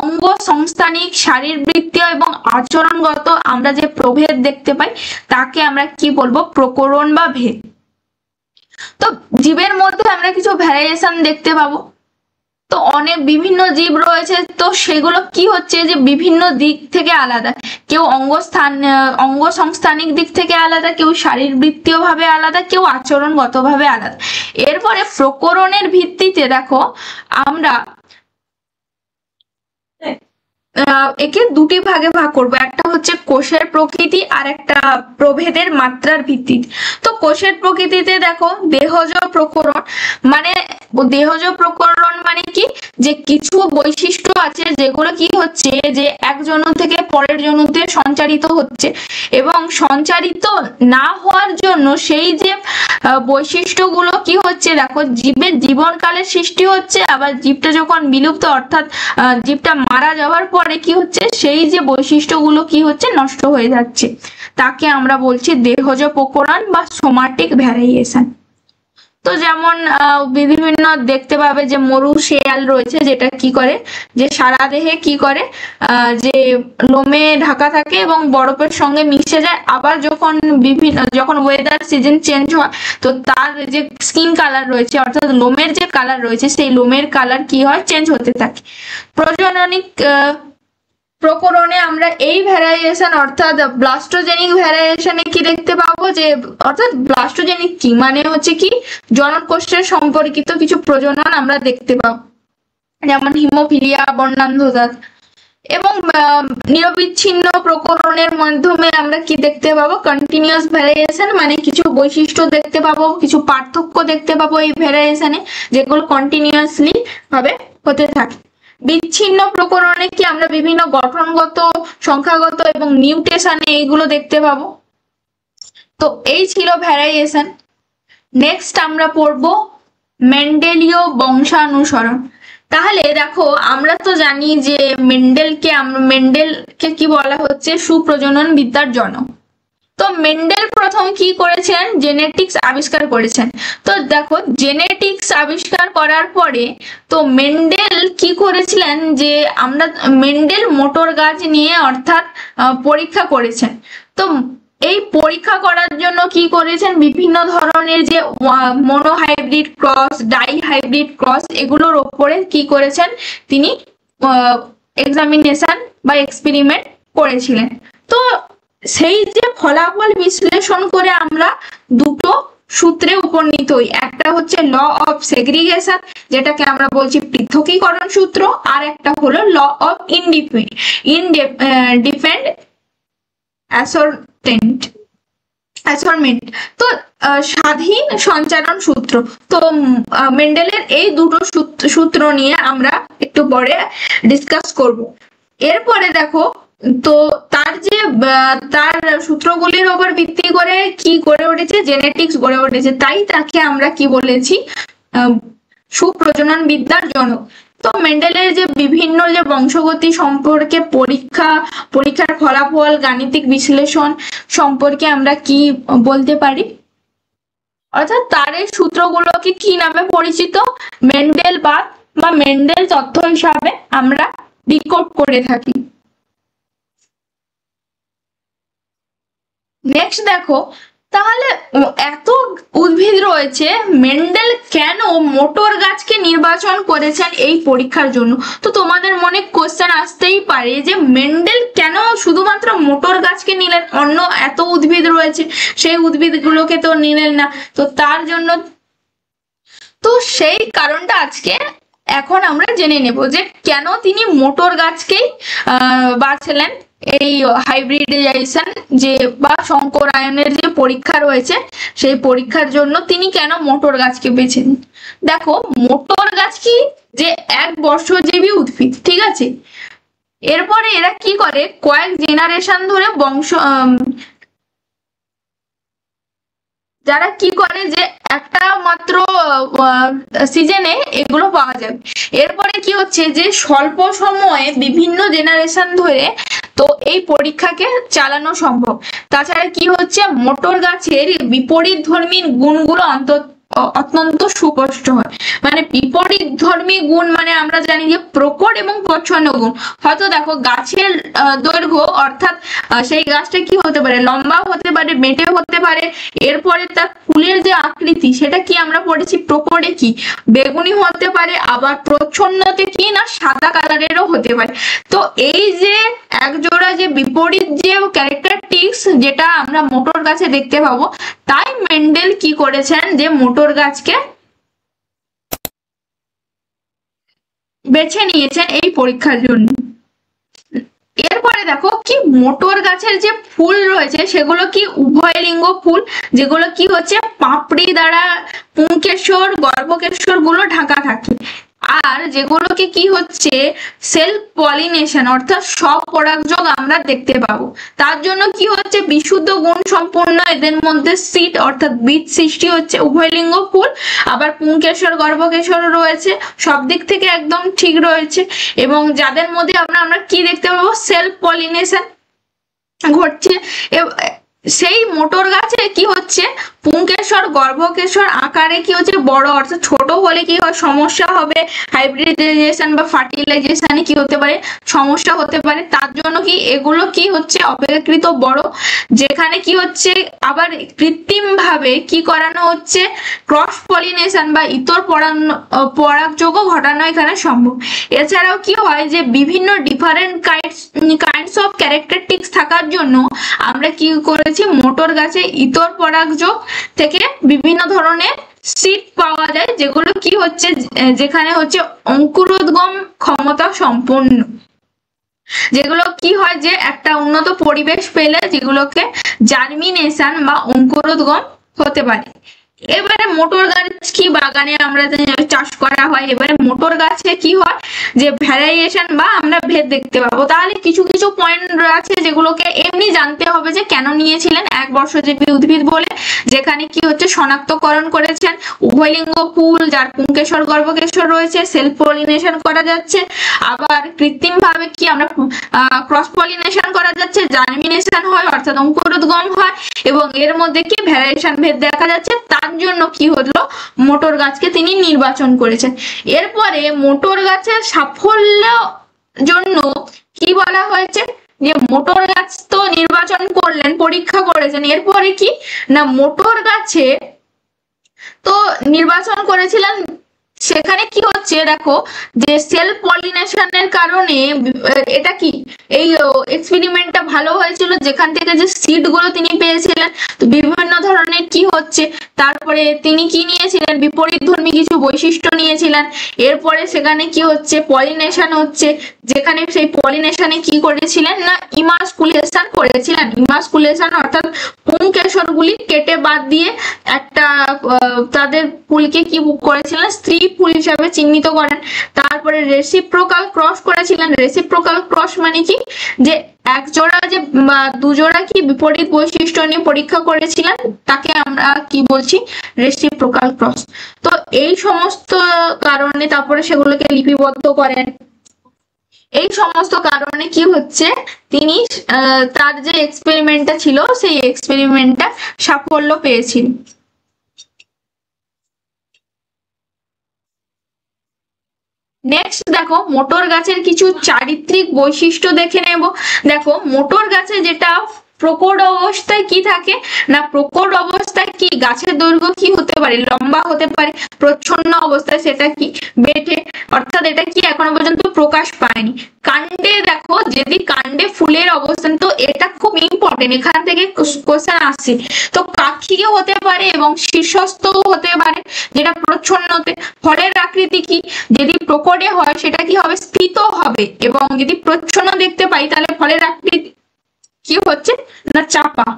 অঙ্গ সংস্থানিক শারীরবৃত্তীয় এবং আচরণগত আমরা যে প্রভেদ দেখতে পাই তাকে আমরা কি বলবো প্রকরণ বা ভেদ। তো জীবের মধ্যে আমরা কিছু ভ্যারিয়েশন দেখতে পাবো। তো অনেক বিভিন্ন জীব রয়েছে, তো সেগুলো কি হচ্ছে যে বিভিন্ন দিক থেকে আলাদা, কেউ অঙ্গ সংস্থানিক দিক থেকে আলাদা, কেউ শারীরবৃত্তীয় ভাবে আলাদা, কেউ আচরণগত ভাবে আলাদা। এরপরে প্রকরণের ভিত্তিতে দেখো আমরা একে দুটি ভাগে ভাগ করবো, একটা হচ্ছে কোষের প্রকৃতি আর একটা প্রভেদের মাত্রার ভিত্তিতে। তো কোষের প্রকৃতিতে দেখো দেহজ প্রকরণ, মানে দেহজ প্রকরণ মানে কি, যে কিছু বৈশিষ্ট্য আছে যেগুলো কি হচ্ছে যে এক জনু থেকে পরের জনুতে সঞ্চারিত হচ্ছে, এবং সঞ্চারিত না হওয়ার জন্য সেই যে বৈশিষ্ট্যগুলো কি হচ্ছে, দেখো জীবের জীবনকালে সৃষ্টি হচ্ছে, আবার জীবটা যখন বিলুপ্ত অর্থাৎ জীবটা মারা যাওয়ার পরে কি হচ্ছে, সেই যে বৈশিষ্ট্যগুলো কি হচ্ছে নষ্ট হয়ে যাচ্ছে, তাকে আমরা বলছি দেহজ প্রকরণ বা সোমাটিক ভ্যারিয়েশন। তো যেমন বিভিন্ন দেখতে পাবে যে মরু শেয়াল রয়েছে, যেটা কি করে যে সারা দেহে কি করে যে লোমে ঢাকা থাকে এবং বরফের সঙ্গে মিশে যায়, আবার যখন ওয়েদার সিজন চেঞ্জ হয় তো তার যে স্কিন কালার রয়েছে অর্থাৎ লোমের যে কালার রয়েছে সেই লোমের কালার কি হয়, চেঞ্জ হতে থাকে। প্রজননিক প্রকরণে আমরা এই ভ্যারিয়েশন অর্থাৎ ব্লাস্টোজেনিক ভ্যারিয়েশনে কি দেখতে পাবো, যে অর্থাৎ ব্লাস্টোজেনিক কি মানে হচ্ছে কি জনন কোষের সম্পর্কিত কিছু প্রজনন আমরা দেখতে পাবো, যেমন হিমোফিলিয়া, বর্ণান্ধতা। এবং নিরবিচ্ছিন্ন প্রকরণের মাধ্যমে আমরা কি দেখতে পাবো, কন্টিনিউয়াস ভ্যারিয়েশন, মানে কিছু বৈশিষ্ট্য দেখতে পাবো, কিছু পার্থক্য দেখতে পাবো এই ভ্যারিয়েশনে, যেগুলো কন্টিনিউয়াসলি ভাবে হতে থাকে। বিচ্ছিন্ন প্রকরণে কি আমরা বিভিন্ন গঠনগত, সংখ্যাগত এবং মিউটেশনে এইগুলো দেখতে পাবো। তো এই ছিল ভ্যারিয়েশন। নেক্সট আমরা পড়বো মেন্ডেলীয় বংশানুসরণ। তাহলে দেখো আমরা তো জানি যে মেন্ডেলকে কি বলা হচ্ছে, সুপ্রজনন বিদ্যার জনক। তো মেন্ডেল প্রথম কি করেছেন, জেনেটিক্স আবিষ্কার করেছেন। তো দেখো জেনেটিক্স আবিষ্কার করার পরে তো মেন্ডেল কি করেছিলেন, যে মেন্ডেল মোটর গাছ নিয়ে অর্থাৎ পরীক্ষা করেছেন। তো এই পরীক্ষা করার জন্য কি করেছেন, বিভিন্ন ধরনের যে monohybrid cross, die hybrid cross, এগুলোর ওপরে কি করেছেন তিনি এক্সামিনেশন বা এক্সপেরিমেন্ট করেছিলেন। তো সেই যে ফলাফল বিশ্লেষণ করে আমরা দুটো সূত্রে উপনীত হই, একটা হচ্ছে ল অফ সেগ্রিগেশন, যেটাকে আমরা বলছি পৃথকীকরণ সূত্র, আর একটা হলো ল অফ ইনডিফেন্ড অ্যাসর্টমেন্ট, তো স্বাধীন সঞ্চারণ সূত্র। তো মেন্ডেলের এই দুটো সূত্র নিয়ে আমরা একটু পরে ডিসকাস করব। এরপরে দেখো তো তার সূত্রগুলির উপর ভিত্তি করে কি গড়ে উঠেছে, জেনেটিক্স গড়ে উঠেছে, তাই তাকে আমরা কি বলেছি, সুপ্রজনন বিদ্যার জনক। তো মেন্ডেলের যে বিভিন্ন যে বংশগতি সম্পর্কে পরীক্ষার ফলাফল, গাণিতিক বিশ্লেষণ সম্পর্কে আমরা কি বলতে পারি, অর্থাৎ তার এই সূত্রগুলোকে কি নামে পরিচিত, মেন্ডেলবাদ বা মেন্ডেল তত্ত্ব হিসাবে আমরা ডিকোড করে থাকি। নেক্সট দেখো, তাহলে এত উদ্ভিদ রয়েছে, মেন্ডেল কেন মোটর গাছকে নির্বাচন করেছেন এই পরীক্ষার জন্য? তো তোমাদের মনে কোশ্চেন আসতেই পারে যে মেন্ডেল কেন শুধুমাত্র মোটর গাছকে নিলেন, অন্য এত উদ্ভিদ রয়েছে সেই উদ্ভিদগুলোকে তো নিলেন না। তো তার জন্য তো সেই কারণটা আজকে এখন আমরা জেনে নেব যে কেন তিনি মোটর গাছকেই বাছলেন এই হাইব্রিডাইজেশন যে বা সংকরায়নের যে পরীক্ষা রয়েছে সেই পরীক্ষার জন্য তিনি কেন মোটর গাছকে বেছেন। দেখো মোটর গাছ কি যে এক বর্ষজীবী উদ্ভিদ, ঠিক আছে। এরপরে এরা কি করে, কয়েক জেনারেশন ধরে যারা কি করে যে একটা মাত্র সিজনে এগুলো পাওয়া যাবে। এরপরে কি হচ্ছে যে স্বল্প সময়ে বিভিন্ন জেনারেশন ধরে তো এই পরীক্ষাকে চালানো সম্ভব। তাছাড়া কি হচ্ছে, মোটর গাছের বিপরীত ধর্মী গুণগুলো অত্যন্ত সুস্পষ্ট হয়। মানে বিপরীত ধর্মী গুণ মানে আমরা জানি যে প্রকট এবং প্রচ্ছন্ন গুণ। হয়তো দেখো গাছের দৈর্ঘ্য অর্থাৎ সেই গাছটা কি হতে পারে, লম্বা হতে পারে, বেঁটে হতে পারে। এরপরে তার ফুলের যে আকৃতি সেটা কি আমরা পড়েছি, প্রকটে কি বেগুনি হতে পারে, আবার প্রচ্ছন্নতে কি না সাদা কালারেরও হতে পারে। তো এই যে একজোড়া যে বিপরীত যে ক্যারেক্টারিস্টিক্স যেটা আমরা মোটর গাছে দেখতে পাবো, তাই মেন্ডেল কি করেছেন যে মোটর গাছকে বেছে নিয়েছেন এই পরীক্ষার জন্য। এরপরে দেখো কি মোটর গাছের যে ফুল রয়েছে সেগুলো কি উভয় লিঙ্গ ফুল, যেগুলো কি হচ্ছে পাপড়ি দ্বারা পুংকেশর গর্ভকেশর গুলো ঢাকা থাকে। আর যেগুলোকে কি হচ্ছে সেলফ পলিনেশন অর্থাৎ স্বপরাগযোগ আমরা দেখতে পাবো। তার জন্য কি হচ্ছে বিশুদ্ধ গুণ সম্পূর্ণ এদের মধ্যে সিড অর্থাৎ বীজ সৃষ্টি হচ্ছে, উভয়লিঙ্গ ফুল, আবার পুংকেশর গর্ভকেশর রয়েছে, সব দিক থেকে একদম ঠিক রয়েছে। এবং যাদের মধ্যে আমরা কি দেখতে পাবো সেলফ পলিনেশন ঘটছে। সেই মোটর গাছে কি হচ্ছে পুংকেশর গর্ভকেশর আকারে কি হচ্ছে বড়, অর্থাৎ ছোট হলে কি হয় সমস্যা হবে, হাইব্রিডাইজেশন বা ফার্টিলাইজেশনে কি হতে পারে সমস্যা হতে পারে। তার জন্য কি এগুলো কি হচ্ছে অপেক্ষাকৃত বড়, যেখানে কি হচ্ছে আবার কৃত্রিম ভাবে কি করানো হচ্ছে ক্রস পলিনেশন বা ইতর পরাগযোগ ঘটানো এখানে সম্ভব। এছাড়াও কি হয় যে বিভিন্ন ডিফারেন্ট কাইন্ডস অফ ক্যারেক্টারিস্টিক্স থাকার জন্য আমরা কি করেছি মোটর গাছে ইতর পরাগযোগ থেকে বিভিন্ন ধরনের সিড পাওয়া যায়, যেগুলো কি হচ্ছে যেখানে হচ্ছে অঙ্কুরোদ্গম ক্ষমতা সম্পন্ন, যেগুলো কি হয় যে একটা উন্নত পরিবেশ পেলে যেগুলোকে জার্মিনেশন বা অঙ্কুরোদ্গম হতে পারে। এবারে মোটর গাছ কি বাগানে আমরা চাষ করা হয়, এবারে মোটর গাছে কি হয় যে ভ্যারিয়েশন বা আমরা ভেদ দেখতে পাবো। তাহলে কিছু কিছু পয়েন্ট আছে যেগুলোকে এমনি জানতে হবে যে কেন নিয়েছিলেন এক বর্ষজীবী উদ্ভিদ বলে, যেখানে কি হচ্ছে শনাক্তকরণ করেছেন উভয়লিঙ্গ ফুল যার পুংকেশর গর্ভকেশর রয়েছে, সেলফ পলিনেশন করা যাচ্ছে, আবার কৃত্রিম ভাবে কি আমরা ক্রস পলিনেশন করা যাচ্ছে, জার্মিনেশন হয় অর্থাৎ অঙ্কুরোদ্গম হয়, এবং এর মধ্যে কি ভ্যারিয়েশন ভেদ দেখা যাচ্ছে। তার জন্য কি হলো মোটর গাছকে তিনি নির্বাচন করেছেন। এরপরে মোটর গাছের সাফল্য জন্য কি বলা হয়েছে যে মোটর গাছ তো নির্বাচন করলেন পরীক্ষা করেছেন, এরপরে কি না মোটর গাছে তো নির্বাচন করেছিলেন, সেখানে কি হচ্ছে দেখো যে সেলফ পলিনেশনের কারণে এটা কি এই এক্সপেরিমেন্টটা ভালো হয়েছিল, যেখান থেকে যে সিড গুলো তিনি পেয়েছিলেন তো বিভিন্ন ধরনের কি হচ্ছে। তারপরে তিনি কি নিয়েছিলেন বিপরীতধর্মী কিছু বৈশিষ্ট্য নিয়েছিলেন। এরপরে সেখানে কি হচ্ছে পলিনেশন হচ্ছে, যেখানে সেই পলিনেশনে কি করেছিলেন না ইমাস্কুলেশন করেছিলেন। ইমাস্কুলেশন অর্থাৎ পুংকেশর গুলি কেটে বাদ দিয়ে একটা তাদের ফুলকে কি করেছিলেন স্ত্রী ফুল হিসাবে চিহ্নিত করেন। তারপরে রেসিপ্রোকাল ক্রস করেছিলেন। রেসিপ্রোকাল ক্রস মানে কি যে এক জোড়া যে দুজোড়া কি বিপরীত বৈশিষ্ট্য নিয়ে পরীক্ষা করেছিলেন তাকে আমরা কি বলছি রেসিপ্রোকাল ক্রস। তো এই সমস্ত কারণে তারপরে সেগুলোকে লিপিবদ্ধ করেন। এই সমস্ত কারণে কি হচ্ছে তিনি তার যে এক্সপেরিমেন্টটা ছিল সেই এক্সপেরিমেন্টটা সাফল্য পেয়েছিল। নেক্সট দেখো মোটর গাছের কিছু চারিত্রিক বৈশিষ্ট্য দেখে নেব। দেখো মোটর গাছে যেটা প্রকট অবস্থায় কি থাকে না প্রকট অবস্থায় কি গাছের দৈর্ঘ্য কি হতে পারে লম্বা হতে পারে, প্রচ্ছন্ন অবস্থায় সেটা কি বেটে, অর্থাৎ এটা কি এখনো পর্যন্ত প্রকাশ পায়নি। কাণ্ডে দেখো যদি কাণ্ডে ফুলের অবস্থান, তো এটা খুব ইম্পর্টেন্ট, এখান থেকে কোশ্চেন আসছে। তো কাক্ষিকে হতে পারে এবং শীর্ষস্থ হতে পারে যেটা প্রচ্ছন্নতে। ফলের আকৃতি কি যদি প্রকটে হয় সেটা কি হবে স্ফীত হবে, এবং যদি প্রচ্ছন্ন দেখতে পাই তাহলে ফলের আকৃতি কি হচ্ছে না চাপা।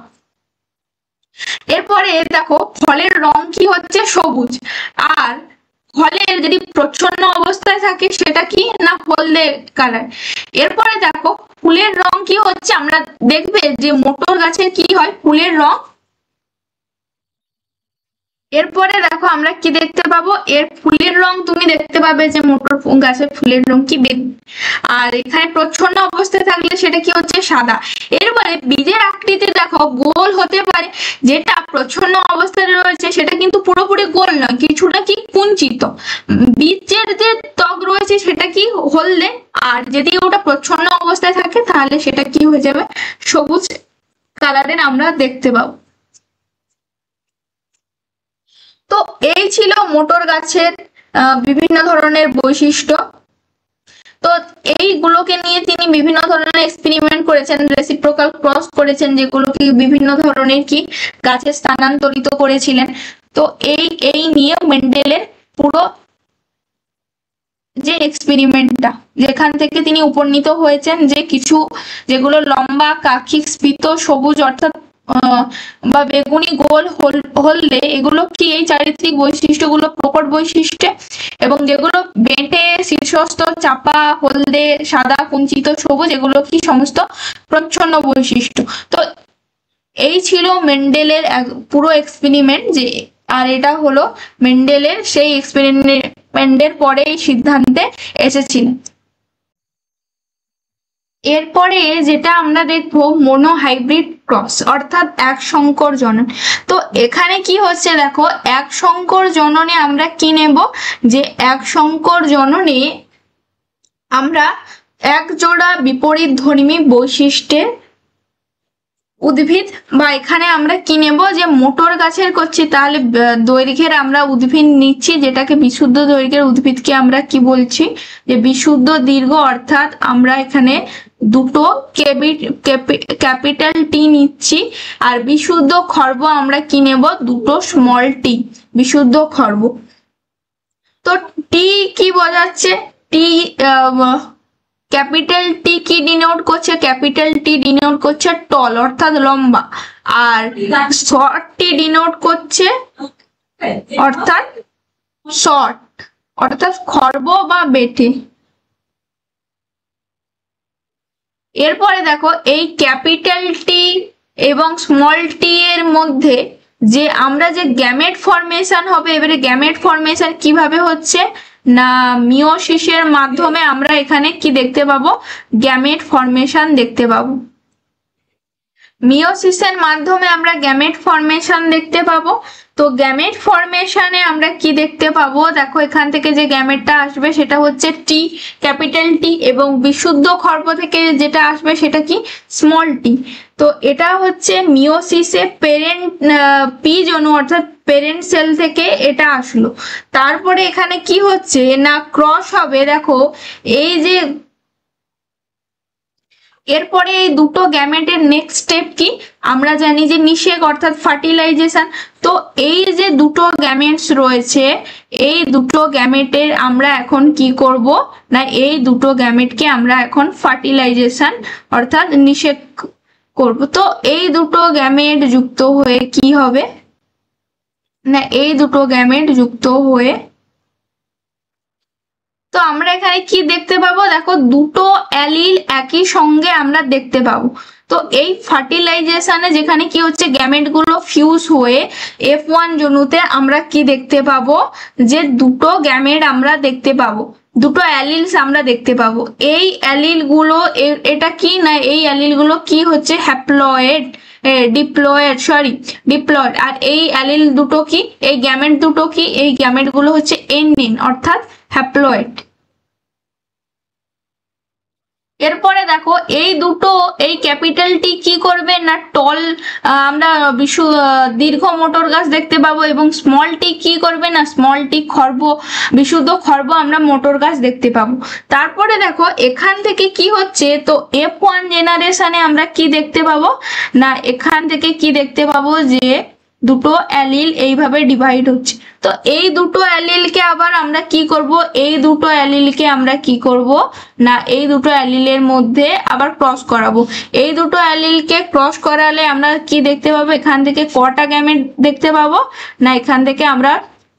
এরপরে দেখো ফলের রং কি হচ্ছে সবুজ, আর ফলের যদি প্রচ্ছন্ন অবস্থায় থাকে সেটা কি না হলদে কালার। এরপরে দেখো ফুলের রং কি হচ্ছে, আমরা দেখবে যে মোটর গাছের কি হয় ফুলের রং। এরপরে দেখো আমরা কি দেখতে পাবো এর ফুলের রং তুমি দেখতে পাবে যে মোটর গাছের ফুলের রং কি আর এখানে প্রচ্ছন্ন অবস্থায় থাকলে সেটা কি হচ্ছে সাদা। এরপরে বীজের আকৃতি দেখো গোল হতে পারে, যেটা প্রচ্ছন্ন অবস্থায় রয়েছে সেটা কিন্তু পুরোপুরি গোল নয়, কিছুটা কি কুঞ্চিত। বীজের যে ত্বক রয়েছে সেটা কি হলদে, আর যদি ওটা প্রচ্ছন্ন অবস্থায় থাকে তাহলে সেটা কি হয়ে যাবে সবুজ কালারের আমরা দেখতে পাবো। তো এই ছিল মোটর গাছের বিভিন্ন ধরনের বৈশিষ্ট্য। তো এইগুলোকে নিয়ে তিনি বিভিন্ন ধরনের এক্সপেরিমেন্ট করেছেন, রেসিপ্রোকাল ক্রস করেছেন, যেগুলোকে বিভিন্ন ধরনের কি গাছে স্থানান্তরিত করেছিলেন। তো এই নিয়ে মেন্ডেলের পুরো যে এক্সপেরিমেন্টটা যেখান থেকে তিনি উপনীত হয়েছেন যে কিছু যেগুলো লম্বা, কাক্ষিক, স্ফীত, সবুজ অর্থাৎ বা বেগুনি, গোল, হলদে, এগুলো কি এই চারিত্রিক বৈশিষ্ট্যগুলো প্রকট বৈশিষ্ট্য, এবং যেগুলো বেঁটে, শীর্ষস্থ, চাপা, হলদে, সাদা, কুঞ্চিত, সবুজ, এগুলো কি সমস্ত প্রচ্ছন্ন বৈশিষ্ট্য। তো এই ছিল মেন্ডেলের পুরো এক্সপেরিমেন্ট যে, আর এটা হলো মেন্ডেলের সেই এক্সপেরিমেন্টের পরে এই সিদ্ধান্তে এসেছিলেন। এরপরে যেটা আমরা দেখবো মনোহাইব্রিড ক্রস অর্থাৎ এক সংকর জনন। তো এখানে কি হচ্ছে দেখো, এক সংকর জননে আমরা কি নেব, যে এক সংকর জননে আমরা এক জোড়া বিপরীত ধর্মী বৈশিষ্ট্যের উদ্ভিদ, বা এখানে আমরা কি নেব, যে মোটর গাছের করছি তাহলে দৈর্ঘ্যের আমরা উদ্ভিদ নিচ্ছি, যেটাকে বিশুদ্ধ দৈর্ঘ্যের উদ্ভিদকে আমরা কি বলছি, যে বিশুদ্ধ দীর্ঘ, অর্থাৎ আমরা এখানে দুটো ক্যাপিটাল টি নিচ্ছি, আর বিশুদ্ধ খর্ব আমরা কি নেব, দুটো স্মল টি, বিশুদ্ধ খর্ব। তো টি কি বোঝাচ্ছে, টি ক্যাপিটাল টি কি ডিনোট করছে, ক্যাপিটাল টি ডিনোট করছে টল অর্থাৎ লম্বা, আর শর্ট টি ডিনোট করছে অর্থাৎ শর্ট অর্থাৎ খর্ব বা বেটে। এরপরে দেখো এই ক্যাপিটাল টি এবং স্মল টি এর মধ্যে যে আমরা যে গ্যামেট ফরমেশন হবে, এবারে গ্যামেট ফরমেশন কিভাবে হচ্ছে না, মিওসিসের মাধ্যমে আমরা এখানে কি দেখতে পাবো, গ্যামেট ফরমেশন দেখতে পাবো। মিওসিসের মাধ্যমে আমরা গ্যামেট ফরমেশন দেখতে পাবো। তো গ্যামেট ফরমেশনে আমরা কি দেখতে পাবো, দেখো এখান থেকে যে গ্যামেটটা আসবে সেটা হচ্ছে টি, ক্যাপিটাল টি, এবং বিশুদ্ধ খর্ব থেকে যেটা আসবে সেটা কি, স্মল টি। তো এটা হচ্ছে মিওসিসে পেরেন্ট বীজ অণু অর্থাৎ পেরেন্ট সেল থেকে এটা আসলো। তারপরে এখানে কি হচ্ছে না, ক্রস হবে, দেখো এই যে এরপরে এই দুটো গ্যামেটের নেক্সট স্টেপ কি, আমরা জানি যে নিষেক অর্থাৎ ফার্টিলাইজেশন। তো এই যে দুটো গ্যামেটস রয়েছে, এই দুটো গ্যামেটের আমরা এখন কি করব না, এই দুটো গ্যামেটকে আমরা এখন ফার্টিলাইজেশন অর্থাৎ নিষেক করব। তো এই দুটো গ্যামেট যুক্ত হয়ে কি হবে না, এই দুটো গ্যামেট যুক্ত হয়ে, তো আমরা এখানে কি দেখতে পাবো, দেখো দুটো অ্যালিল একই সঙ্গে আমরা দেখতে পাবো। তো এই ফার্টিলাইজেশনে যেখানে কি হচ্ছে, গ্যামেট গুলো ফিউজ হয়ে F1 জনুতে আমরা কি দেখতে পাবো, যে দুটো গ্যামেট আমরা দেখতে পাবো, দুটো অ্যালিলস আমরা দেখতে পাবো। এই অ্যালিল গুলো এটা কি না, এই অ্যালিল গুলো কি হচ্ছে, হ্যাপ্লয়েড ডিপ্লয়েড, আর এই অ্যালিল দুটো কি, এই গ্যামেট দুটো কি, এই গ্যামেট গুলো হচ্ছে এন্ডিন অর্থাৎ হ্যাপ্লয়েড। এরপরে দেখো এই দুটো, এই ক্যাপিটাল টি কি করবে না, টল আমরা দীর্ঘ মোটর গাছ দেখতে পাবো, এবং স্মল টি কি করবে না, স্মল টি খর্ব, বিশুদ্ধ খর্ব আমরা মোটর গাছ দেখতে পাবো। তারপরে দেখো এখান থেকে কি হচ্ছে, তো F1 জেনারেশনে আমরা কি দেখতে পাবো না, এখান থেকে কি দেখতে পাবো, যে দুটো অ্যালিল এইভাবে ডিভাইড হচ্ছে। তো এই দুটো অ্যালিলকে আবার আমরা কি করব, এই দুটো অ্যালিলকে আমরা কি করব না, এই দুটো অ্যালিলের মধ্যে আবার ক্রস করাবো। এই দুটো অ্যালিলকে ক্রস করালে আমরা কি দেখতে পাবো, এখান থেকে কটা গ্যামেট দেখতে পাবো না, এখান থেকে আমরা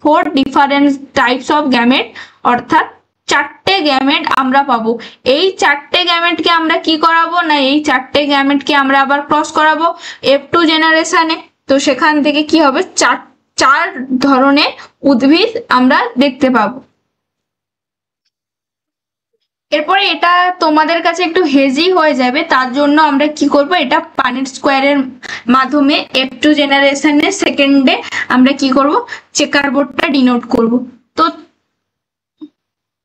4 ডিফারেন্ট টাইপস অফ গ্যামেট অর্থাৎ 4টে গ্যামেট আমরা পাবো। এই 4টে গ্যামেটকে আমরা কি করাবো না, এই 4টে গ্যামেটকে আমরা আবার ক্রস করাবো F2 জেনারেশনে। তো সেখান থেকে কি হবে, চার ধরনের উদ্ভিদ আমরা দেখতে পাবো। এরপরে এটা তোমাদের কাছে একটু হেজি হয়ে যাবে, তার জন্য আমরা কি করব, এটা পানেট স্কোয়ারের মাধ্যমে F2 জেনারেশনের সেকেন্ডে আমরা কি করব, চেকার বোর্ডটা ডিনোট করব। তো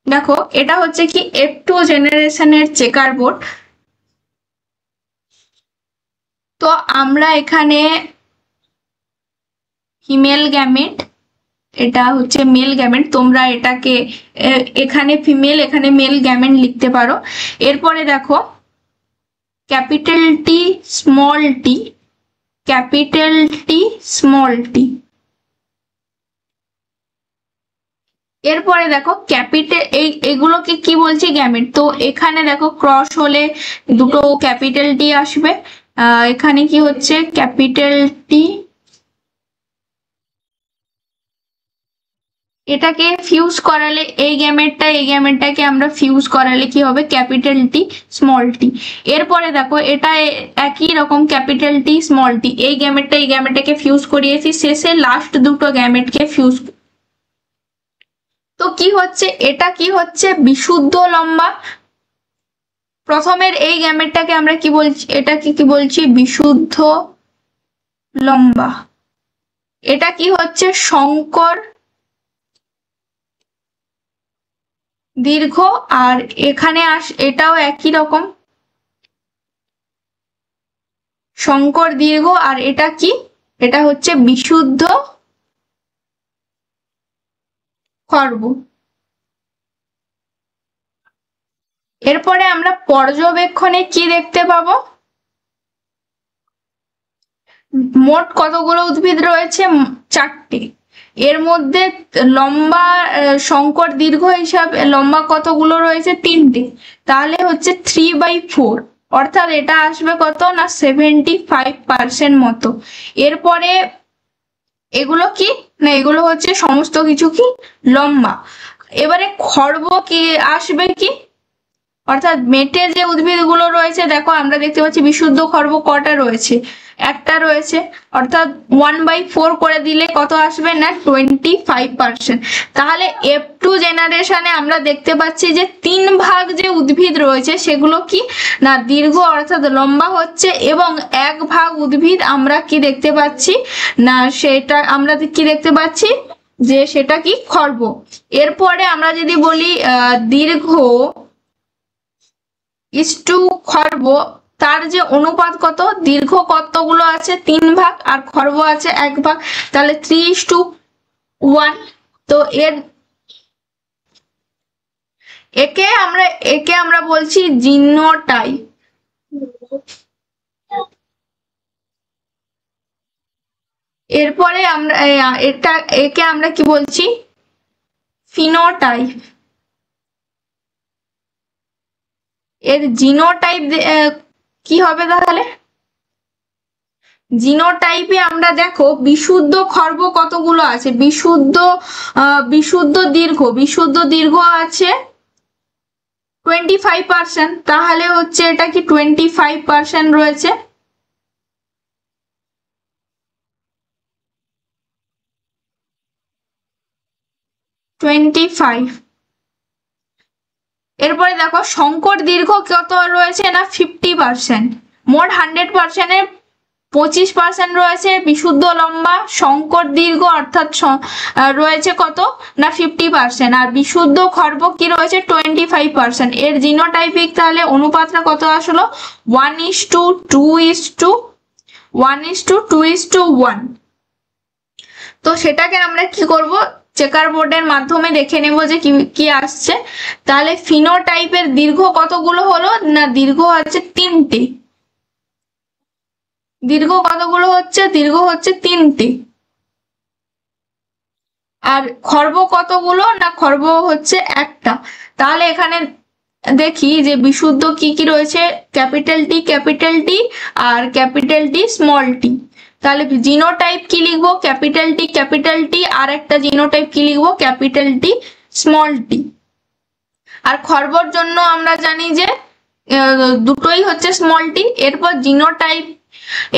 দেখো এটা হচ্ছে কি F2 জেনারেশনের চেকার বোর্ড। তো আমরা এখানে ফিমেল গ্যামেট, এটা হচ্ছে মেল গ্যামেট, তোমরা এটাকে এখানে ফিমেল এখানে মেল গ্যামেট লিখতে পারো। এরপরে দেখো capital T small tea, capital T small tea, এরপরে দেখো ক্যাপিটাল এগুলোকে কি বলছি গ্যামেট। তো এখানে দেখো ক্রস হলে দুটো ক্যাপিটাল টি আসবে। এখানে কি হচ্ছে ক্যাপিটাল টি, এটাকে ফিউজ করালে এই গ্যামেটটাকে আমরা ফিউজ করালে কি হবে ক্যাপিটাল টি স্মল টি। এরপরে দেখো এটা একই রকম ক্যাপিটাল টি স্মল টি, এই গ্যামেটটাকে ফিউজ করিয়েছি, শেষে লাস্ট দুটো গ্যামেটকে ফিউজ। তো কি হচ্ছে এটা কি হচ্ছে বিশুদ্ধ লম্বা। প্রথমের এই গ্যামেটটাকে আমরা কি বলছি, এটাকে কি বলছি বিশুদ্ধ লম্বা। এটা কি হচ্ছে সংকর দীর্ঘ, আর এখানে এটাও একই রকম সংকর দীর্ঘ, আর এটা কি এটা হচ্ছে বিশুদ্ধ খর্ব। এরপরে আমরা পর্যবেক্ষণে কি দেখতে পাবো, মোট কতগুলো উদ্ভিদ রয়েছে 4টে, এর মধ্যে লম্বা সংকর দীর্ঘ হিসাবে লম্বা কতগুলো রয়েছে 3টে, তাহলে হচ্ছে 3/4, অর্থাৎ এটা আসবে কত না 75% মতো। এরপরে এগুলো কি না এগুলো হচ্ছে সমস্ত কিছু কি লম্বা। এবারে খর্ব কি আসবে কি, অর্থাৎ মেটে যে উদ্ভিদগুলো রয়েছে দেখো আমরা দেখতে পাচ্ছি বিশুদ্ধ খর্ব কটা রয়েছে, একটা রয়েছে, অর্থাৎ 1/4 করে দিলে কত আসবে না 25%। তাহলে F2 জেনারেশনে আমরা দেখতে পাচ্ছি যে 3 ভাগ যে উদ্ভিদ রয়েছে সেগুলো কি না দীর্ঘ অর্থাৎ লম্বা হচ্ছে, এবং 1 ভাগ উদ্ভিদ আমরা কি দেখতে পাচ্ছি না সেটা আমরা কি দেখতে পাচ্ছি যে সেটা কি খর্ব। এরপরে আমরা যদি বলি দীর্ঘ ইস্টু খর্ব, তার যে অনুপাত কত, দীর্ঘ কতগুলো আছে 3 ভাগ আর খর্ব আছে 1 ভাগ, তাহলে 3:1। তো একে আমরা বলছি জিনোটাইপ। এরপরে আমরা একে আমরা কি বলছি ফিনোটাইপ। এর জিনোটাইপ কি হবে তাহলে, জিনোটাইপে আমরা দেখো বিশুদ্ধ খর্ব কতগুলো আছে, বিশুদ্ধ দীর্ঘ আছে 25%, তাহলে হচ্ছে এটা কি 25% রয়েছে। এরপরে দেখো সংকর দীর্ঘ কত রয়েছে না 50%, মোট 100%-এর 25% রয়েছে বিশুদ্ধ লম্বা, সংকর দীর্ঘ অর্থাৎ রয়েছে কত না 50%, আর বিশুদ্ধ খর্ব কি রয়েছে 25%। এর জিনোটাইপিক তাহলে অনুপাতটা কত আসলো 1:2:1। তো সেটাকে আমরা কি করব চেকার বোর্ডের মাধ্যমে দেখে নেব যে কি আসছে। তাহলে ফিনোটাইপের দীর্ঘ কতগুলো হলো না দীর্ঘ হচ্ছে 3টে, দীর্ঘ কতগুলো হচ্ছে দীর্ঘ হচ্ছে 3টে, আর খর্ব কতগুলো না খর্ব হচ্ছে একটা। তাহলে এখানে দেখি যে বিশুদ্ধ কি কি রয়েছে ক্যাপিটাল টি আর ক্যাপিটাল টি স্মল টি। তাহলে জিনোটাইপ কি লিখবো ক্যাপিটাল টি, আর একটা জিনোটাইপ কি লিখবো ক্যাপিটাল টি স্মল টি। আর খর্বর জন্য আমরা জানি যে দুটোই হচ্ছে স্মল টি। এরপর জিনোটাইপ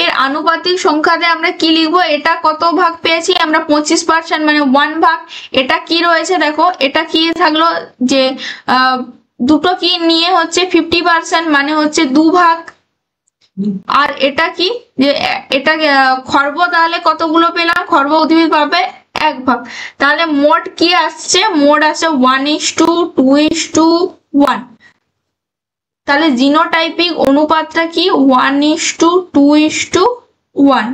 এর আনুপাতিক সংখ্যাতে আমরা কি লিখবো, এটা কত ভাগ পেয়েছি আমরা 25% মানে 1 ভাগ। এটা কি রয়েছে দেখো এটা কি থাকলো যে দুটো কি নিয়ে হচ্ছে 50% মানে হচ্ছে 2 ভাগ। আর এটা কি যে এটা খর্ব, তাহলে কতগুলো পেলাম খর্ব উদ্ভিদ পাবে 1 ভাগ। তাহলে মোট কি আসছে, মোট আছে 1:2:1। তাহলে জিনোটাইপিক অনুপাতটা কি 1:2:1।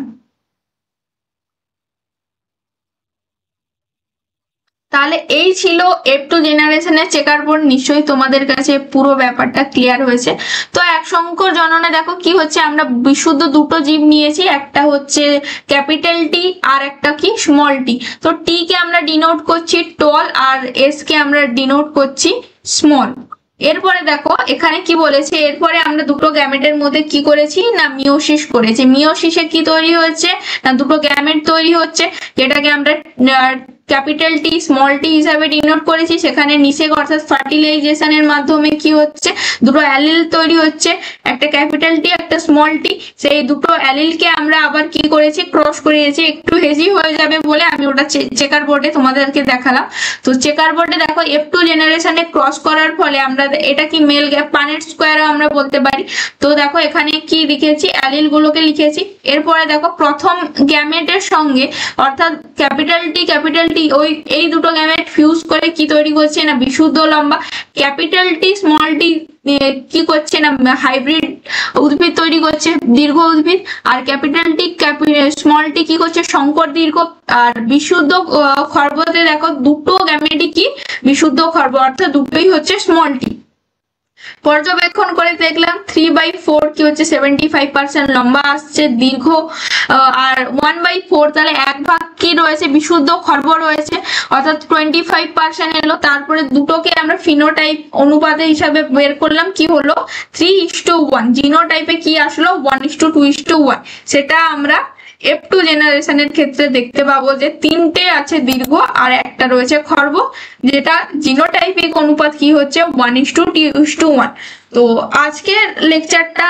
তাহলে এই ছিল F2 জেনারেশনের চেকার বোর্ড। নিশ্চয়ই তোমাদের কাছে পুরো ব্যাপারটা ক্লিয়ার হয়েছে। তো এক সংখ্যক জননে দেখো কি হচ্ছে, আমরা বিশুদ্ধ দুটো জীব নিয়েছি, একটা হচ্ছে ক্যাপিটাল টি আর একটা কি স্মল টি। তো টি কে আমরা ডিনোট করছি টল আর এস কে আমরা ডিনোট করছি স্মল। এরপরে দেখো এখানে কি বলেছে, এরপরে আমরা দুটো গ্যামেটের মধ্যে কি করেছি না মিওসিস করেছি। মিওসিসে কি তৈরি হচ্ছে না দুটো গ্যামেট তৈরি হচ্ছে, যেটাকে আমরা ক্যাপিটাল টি স্মল টি হিসাবে ডিনোট করেছি। সেখানে নিষেক অর্থাৎ ফার্টিলাইজেশনের মাধ্যমে কি হচ্ছে দুটো অ্যালিল তৈরি হচ্ছে, একটা ক্যাপিটাল টি একটা স্মল টি। সেই দুটো অ্যালিলকে আমরা আবার কি করেছি ক্রস করিয়েছি। একটু হেজি হয়ে যাবে বলে আমি ওটা চেকার বোর্ডে তোমাদেরকে দেখালাম। তো চেকার বোর্ডে দেখো F2 জেনারেশনে ক্রস করার ফলে আমরা এটা কি মেল গ্যাপ পানেট স্কোয়ারও আমরা বলতে পারি। তো দেখো এখানে কি লিখেছি অ্যালিল গুলোকে লিখেছি। এরপরে দেখো প্রথম গ্যামেটের সঙ্গে অর্থাৎ ক্যাপিটাল টি ওই এই দুটো গ্যামেট ফিউজ করে কি তৈরি করছে না বিশুদ্ধ লম্বা। ক্যাপিটাল টি স্মল টি কি করছে না হাইব্রিড উদ্ভিদ তৈরি করছে, দীর্ঘ উদ্ভিদ। আর ক্যাপিটাল টি স্মল টি কি করছে সংকর দীর্ঘ। আর বিশুদ্ধ খর্বতে দেখো দুটো গ্যামেটই কি বিশুদ্ধ খর্ব, অর্থাৎ দুটোই হচ্ছে স্মল টি। পর্যবেক্ষণ করে দেখলাম 3/4 কি হচ্ছে 75% লম্বা আসছে দীর্ঘ, আর 1/4 তাহলে 1/4 কি রয়েছে বিশুদ্ধ খর্ব রয়েছে, অর্থাৎ 25% এলো। তারপরে দুটোকে আমরা ফিনোটাইপ অনুপাতে হিসাবে বের করলাম, কি হলো 3:1। জিনোটাইপে কি আসলো 1:2:1। সেটা আমরা F2 জেনারেশনের ক্ষেত্রে দেখতে পাবো যে তিনটে আছে দীর্ঘ আর একটা রয়েছে খর্ব, যেটা জিনোটাইপিক অনুপাত কি হচ্ছে 1:2:1। তো আজকের লেকচারটা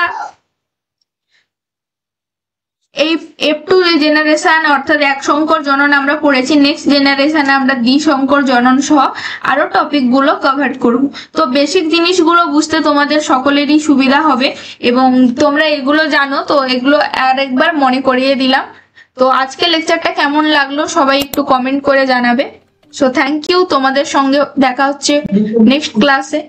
এই F2 জেনারেশন অর্থাৎ এক সংকর জনন আমরা পড়েছি। নেক্সট জেনারেশনে আমরা দ্বিসংকর জনন সহ আরো টপিক গুলো কভার করব। তো বেসিক জিনিসগুলো বুঝতে তোমাদের সকলেরই সুবিধা হবে এবং তোমরা এগুলো জানো, তো এগুলো আরেকবার মনে করিয়ে দিলাম। তো আজকে লেকচারটা কেমন লাগলো সবাই একটু কমেন্ট করে জানাবে। সো থ্যাংক ইউ, তোমাদের সঙ্গে দেখা হচ্ছে নেক্সট ক্লাসে।